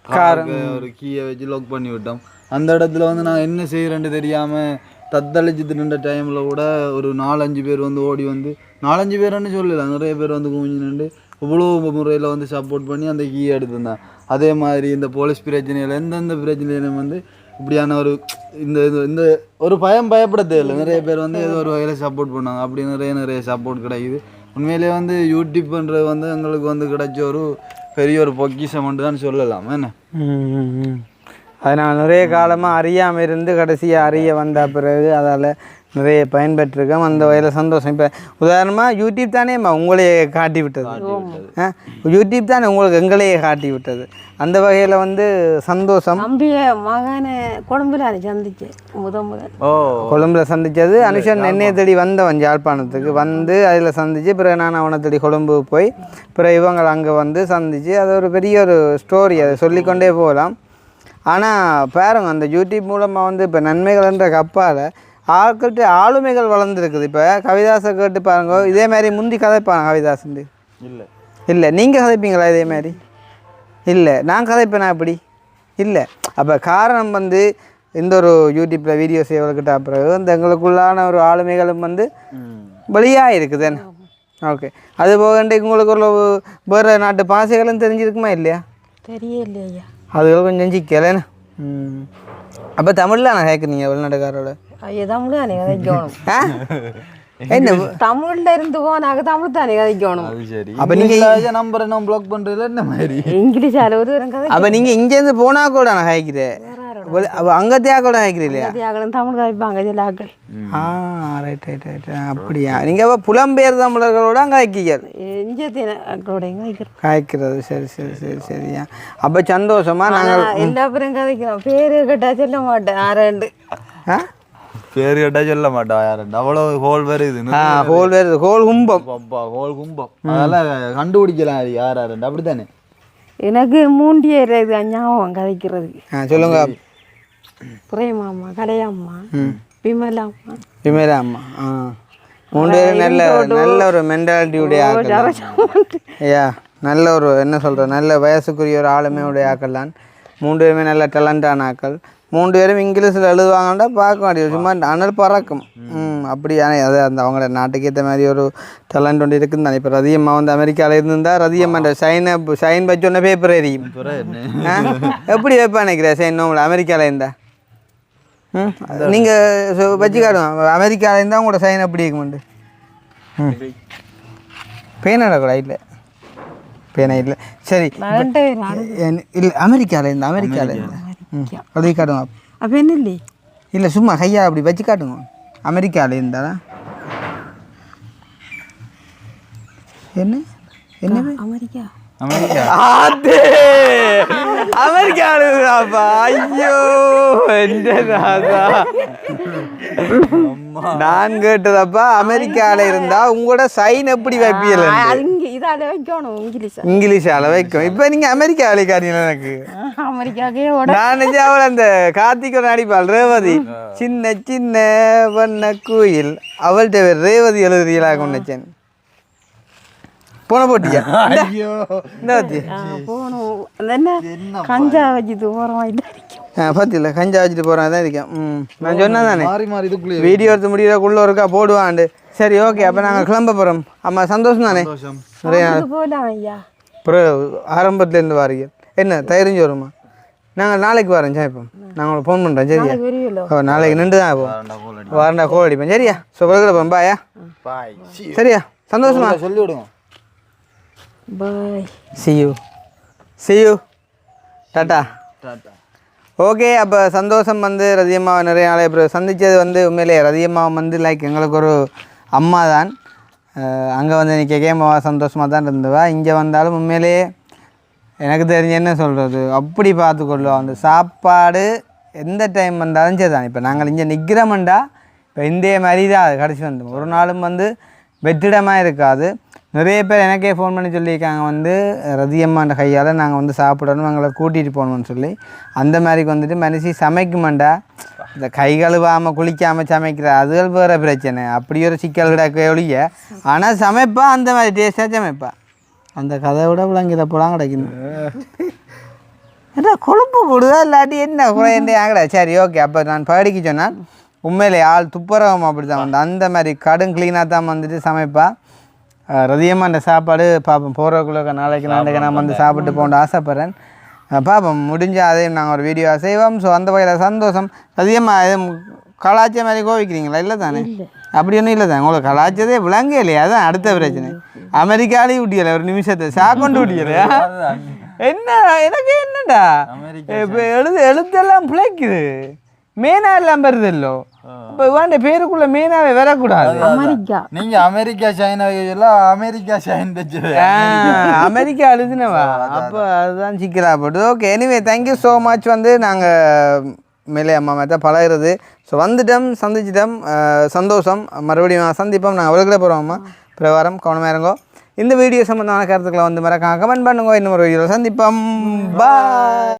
காருக்கு ஒரு கீயை வச்சு லாக் பண்ணி விட்டோம். அந்த இடத்துல வந்து நாங்கள் என்ன செய்கிறேன்னு தெரியாமல் தத்தளிச்சுட்டு நின்ற டைமில் கூட ஒரு 4-5 பேர் வந்து ஓடி வந்து 4-5 பேருன்னு சொல்லலாம், நிறைய பேர் வந்து குமிஞ்சு நின்று இவ்வளோ முறையில் வந்து சப்போர்ட் பண்ணி அந்த கீயை எடுத்துருந்தேன். அதே மாதிரி இந்த போலீஸ் பிரச்சனையில் எந்தெந்த பிரச்சனையிலும் வந்து இப்படியான ஒரு இந்த ஒரு பயப்பட தேவையில்லை. நிறைய பேர் வந்து ஏதோ ஒரு வகையில் சப்போர்ட் பண்ணாங்க. அப்படி நிறைய சப்போர்ட் கிடைக்குது. உண்மையிலே வந்து யூடியூப்ன்றது வந்து எங்களுக்கு வந்து கிடைச்ச ஒரு பெரிய ஒரு பொக்கிஷம்ன்ட்டு தான் சொல்லலாம். என்ன அது நான் நிறைய காலமாக அறியாமல் இருந்து கடைசியாக அறிய வந்த பிறகு அதால் நிறைய பயன்பெற்றிருக்கோம். அந்த வகையில் சந்தோஷம். இப்போ உதாரணமாக யூடியூப் தானே உங்களையே காட்டி விட்டது. யூடியூப் தானே உங்களுக்கு எங்களையே காட்டி விட்டது. அந்த வகையில் வந்து சந்தோஷம். தம்பிய மகனை கொழும்புல சந்திச்சு கொழும்புல சந்தித்தது அனுஷன் என்னையை தேடி வந்தவன் யாழ்ப்பாணத்துக்கு வந்து அதில் சந்தித்து பிறகு நான் அவனை தேடி கொழும்பு போய் பிறகு இவங்களை அங்கே வந்து சந்தித்து அது ஒரு பெரிய ஒரு ஸ்டோரி. அதை சொல்லிக்கொண்டே போகலாம். ஆனால் பாருங்க, அந்த யூடியூப் மூலமாக வந்து இப்போ நன்மைகள்ன்ற கப்பால் ஆட்கள்கிட்ட ஆளுமைகள் வளர்ந்துருக்குது. இப்போ கவிதாசை கேட்டு பாருங்க, இதே மாதிரி முந்தி கதைப்பாங்க கவிதாசன் இல்லை நீங்கள் கதைப்பீங்களா இதே மாதிரி? இல்லை நான் கதைப்பேனா அப்படி இல்லை. அப்போ காரணம் வந்து இந்த ஒரு யூடியூப்பில் வீடியோ செய்வதற்கிட்ட பிறகு இந்த எங்களுக்குள்ளான ஒரு ஆளுமைகளும் வந்து வெளியாக இருக்குது என்ன. ஓகே, அது போக உங்களுக்கு ஒரு வேறு நாட்டு பாசைகளும் தெரிஞ்சிருக்குமா இல்லையா? தெரியலையா? அதுகளும் கொஞ்சம் சிக்கலேன்னு. அப்போ தமிழில் நான் கேட்குறீங்க வெளிநாட்டுக்காரோட? ஐயோ தமிழ் தானே கதைக்கணும். என்ன தமிழ்ல இருந்து போனாக்க தமிழ் தானே கதைக்கணும். அது சரி. அப்போ நீங்கள் நம்பரை நான் பிளாக் பண்ணுறதுல என்ன மாதிரி இங்கிலீஷால ஒரு தரம் கதை. அப்போ நீங்கள் இங்கேருந்து போனால் கூட நான் கேட்கிறேன். அப்போ அங்கத்தையா கூட கேட்குறீங்க இல்லையா? தமிழ் கதைப்பாங்க சில ஆக்கள். Right right right. அப்படியா? நீங்கள் அப்போ புலம்பெயர் தமிழர்களோட அங்கே காய்க்கிறது. சரி சரி சரி சரியா. அப்போ சந்தோஷமா நாங்கள் எல்லா பேரும் கதைக்கிறோம். பேரு கேட்டா சொல்ல மாட்டேன். ஆறாண்டு பேர் கேட்டா சொல்ல மாட்டோம் யாருண்டு. அவ்வளோ ஹோல் வருது. ஹோல் வருது. ஹோல் கும்பம். ஹோல் கும்பம். அதெல்லாம் கண்டுபிடிக்கலாம் யாருண்டு. அப்படித்தானே? எனக்கு மூண்டியர் இது ஞாபகம் கதைக்கிறது. சொல்லுங்க. பிரேமாம்மா, கலையம்மா, விமலாம்மா. விமலாம்மா 3 பேரும் நல்ல நல்ல ஒரு மென்டாலிட்டியுடைய ஆக்கள். ஐயா நல்ல ஒரு என்ன சொல்கிறேன், நல்ல வயசுக்குரிய ஒரு ஆளுமையுடைய ஆக்கள் தான் 3 பேருமே நல்ல டேலண்டான ஆக்கள். 3 பேரும் இங்கிலீஷில் எழுதுவாங்கன்னா பார்க்க மாட்டேங்குது, சும்மா அனல் பறக்கும். அப்படியான அது அந்த அவங்களோட நாட்டுக்கு ஏற்ற மாதிரி ஒரு டேலண்ட் ஒன்று இருக்குன்னு தான். இப்போ ரதியம்மா வந்து அமெரிக்காவில் இருந்திருந்தா ரதியம்மா சைன் வச்சோன்ன பேப்பர் எரியும். எப்படி வைப்பா நினைக்கிறேன் சைன் உங்களை அமெரிக்காவில் இருந்தா? நீங்கள் வச்சு காட்டுவோம். அமெரிக்காவில் இருந்தால் உங்களோட சைன் எப்படி இருக்குமெண்டு. பேனடா கூட இல்லை, பேனை இல்லை. சரி இல்லை, அமெரிக்காவில் இருந்தா எழுதி காட்டுங்க. அப்போ என்ன இல்லை இல்லை சும்மா கையா அப்படி வச்சு காட்டுங்க. அமெரிக்காவில் இருந்தா என்ன என்ன அமெரிக்கா அமெரிக்காப்பா. ஐயோ நான் கேட்டதப்பா அமெரிக்கால இருந்தா உங்களோட சைன் எப்படி வைப்பீங்க? இங்கிலீஷால வைக்கும். இப்ப நீங்க அமெரிக்கா வேலைக்காரீங்க. எனக்கு நான் நினைச்சேன் அவள் அந்த கார்த்திகோட நடிப்பாள் ரேவதி, சின்ன சின்ன வண்ண கோயில், அவள்கிட்ட ரேவதி எழுதுறீங்களாக நினைச்சேன். போன போட்டியா? கஞ்சா வச்சுட்டு போறோம் பார்த்தில்ல, கஞ்சா வச்சுட்டு போகிறேன் தான் இருக்கேன். நான் சொன்னேன் தானே வீடியோ எடுத்து முடியறக்குள்ளே இருக்கா போடுவாண்டு. சரி ஓகே, அப்போ நாங்கள் கிளம்ப போகிறோம். அம்மா சந்தோஷம் தானே? நிறைய அப்புறம் ஆரம்பத்துலேருந்து வாரீங்க என்ன தயிரிஞ்சு வருமா? நாங்கள் நாளைக்கு வரேன். சார் இப்போ நாங்கள் உங்களுக்கு ஃபோன் பண்ணுறேன். சரியா? நாளைக்கு நின்று தான் ஆகும். வரண்டா கோல் அடிப்பேன். சரியா? ஸோ போகிறேன். பாயா? சரியா? சந்தோஷமா சொல்லி விடுங்க. பாய். see you tata. ஓகே, அப்போ சந்தோஷம் வந்து ரதியம்மாவை நிறைய நாளை அப்புறம் சந்தித்தது வந்து உண்மையிலே ரதியம்மாவை வந்து லைக் எங்களுக்கு ஒரு அம்மா தான். அங்கே வந்து இன்றைக்கி கேட்கமா சந்தோஷமாக தான் இருந்தவா. இங்கே வந்தாலும் உண்மையிலே எனக்கு தெரிஞ்ச என்ன சொல்கிறது அப்படி பார்த்துக்கொள்ளுவோம். அந்த சாப்பாடு எந்த டைம் வந்தாலும் சரி தான். இப்போ நாங்கள் இங்கே நிற்கிறோம்டா இப்போ இந்த மாதிரி தான் அது கடைசி வந்தோம். ஒரு நாளும் வந்து வெற்றிடமாக இருக்காது. நிறைய பேர் எனக்கே ஃபோன் பண்ணி சொல்லியிருக்காங்க வந்து ரதியம்மாண்ட கையால் நாங்கள் வந்து சாப்பிடணும், எங்களை கூட்டிகிட்டு போகணும்னு சொல்லி. அந்த மாதிரிக்கு வந்துட்டு மனுஷி சமைக்குமாண்டா இந்த கை கழுவாமல் குளிக்காமல் சமைக்கிற அதுகள் வேறு பிரச்சனை. அப்படி ஒரு சிக்கல் கிடக்க ஒழிய, ஆனால் சமைப்பா அந்த மாதிரி டேஸ்ட்டாக சமைப்பா. அந்த கதை விட விளங்கிட போலாம் கிடைக்கணும். ஏன்னா கொழுப்பு போடுதா இல்லாட்டி என்ன குறையண்டே ஆகலை. சரி ஓகே, அப்போ நான் படிக்க சொன்னால் உண்மையிலே ஆள் துப்புரவம் அப்படி தான் வந்து அந்த மாதிரி கடும் க்ளீனாக தான் வந்துட்டு சமைப்பா. ரதியமாக அந்த சாப்பாடு பார்ப்போம் போகிறக்குள்ள நாளைக்கு நான் வந்து சாப்பிட்டு போகணுன்னு ஆசைப்பட்றேன். பார்ப்போம் முடிஞ்சால் அதையும் நாங்கள் ஒரு வீடியோ செய்வோம். ஸோ அந்த வகையில் சந்தோஷம். ரதியமாக எதுவும் கலாச்சார மாதிரி கோவிக்கிறீங்களா? இல்லை தானே? அப்படி ஒன்றும் இல்லை தான். உங்களுக்கு கலாச்சாரே விளங்க இல்லையா? அதுதான் அடுத்த பிரச்சனை. அமெரிக்காலையும் விட்டியலை ஒரு நிமிஷத்தை சாக்கொண்டு விட்டியலையா? என்ன எனக்கு என்னடா இப்போ எழுத்தெல்லாம் பிழைக்குது, மேனா எல்லாம் வருது இல்லோ. இப்போ இவாண்ட பேருக்குள்ள மேனாவே வரக்கூடாது. அமெரிக்கா நீங்க அமெரிக்கா சைனா அமெரிக்கா சைன் அமெரிக்கா எழுதினவா? அப்போ அதுதான் சிக்கலா போட்டு. Okay, anyway thank you so much. வந்து நாங்கள் மேலே அம்மா மாதிரி தான் பழகிறது. ஸோ வந்துட்டோம், சந்திச்சிட்டோம், சந்தோஷம். மறுபடியும் சந்திப்போம். நாங்கள் அவளுக்குள்ளே போகிறோம்மா பிரவாரம் கவனமாக இருங்கோ. இந்த வீடியோ சம்மந்தமான கருத்துக்களை வந்து மறக்காம கமெண்ட் பண்ணுங்க. இன்னும் ஒரு வீடியோவில் சந்திப்போம். பாய்.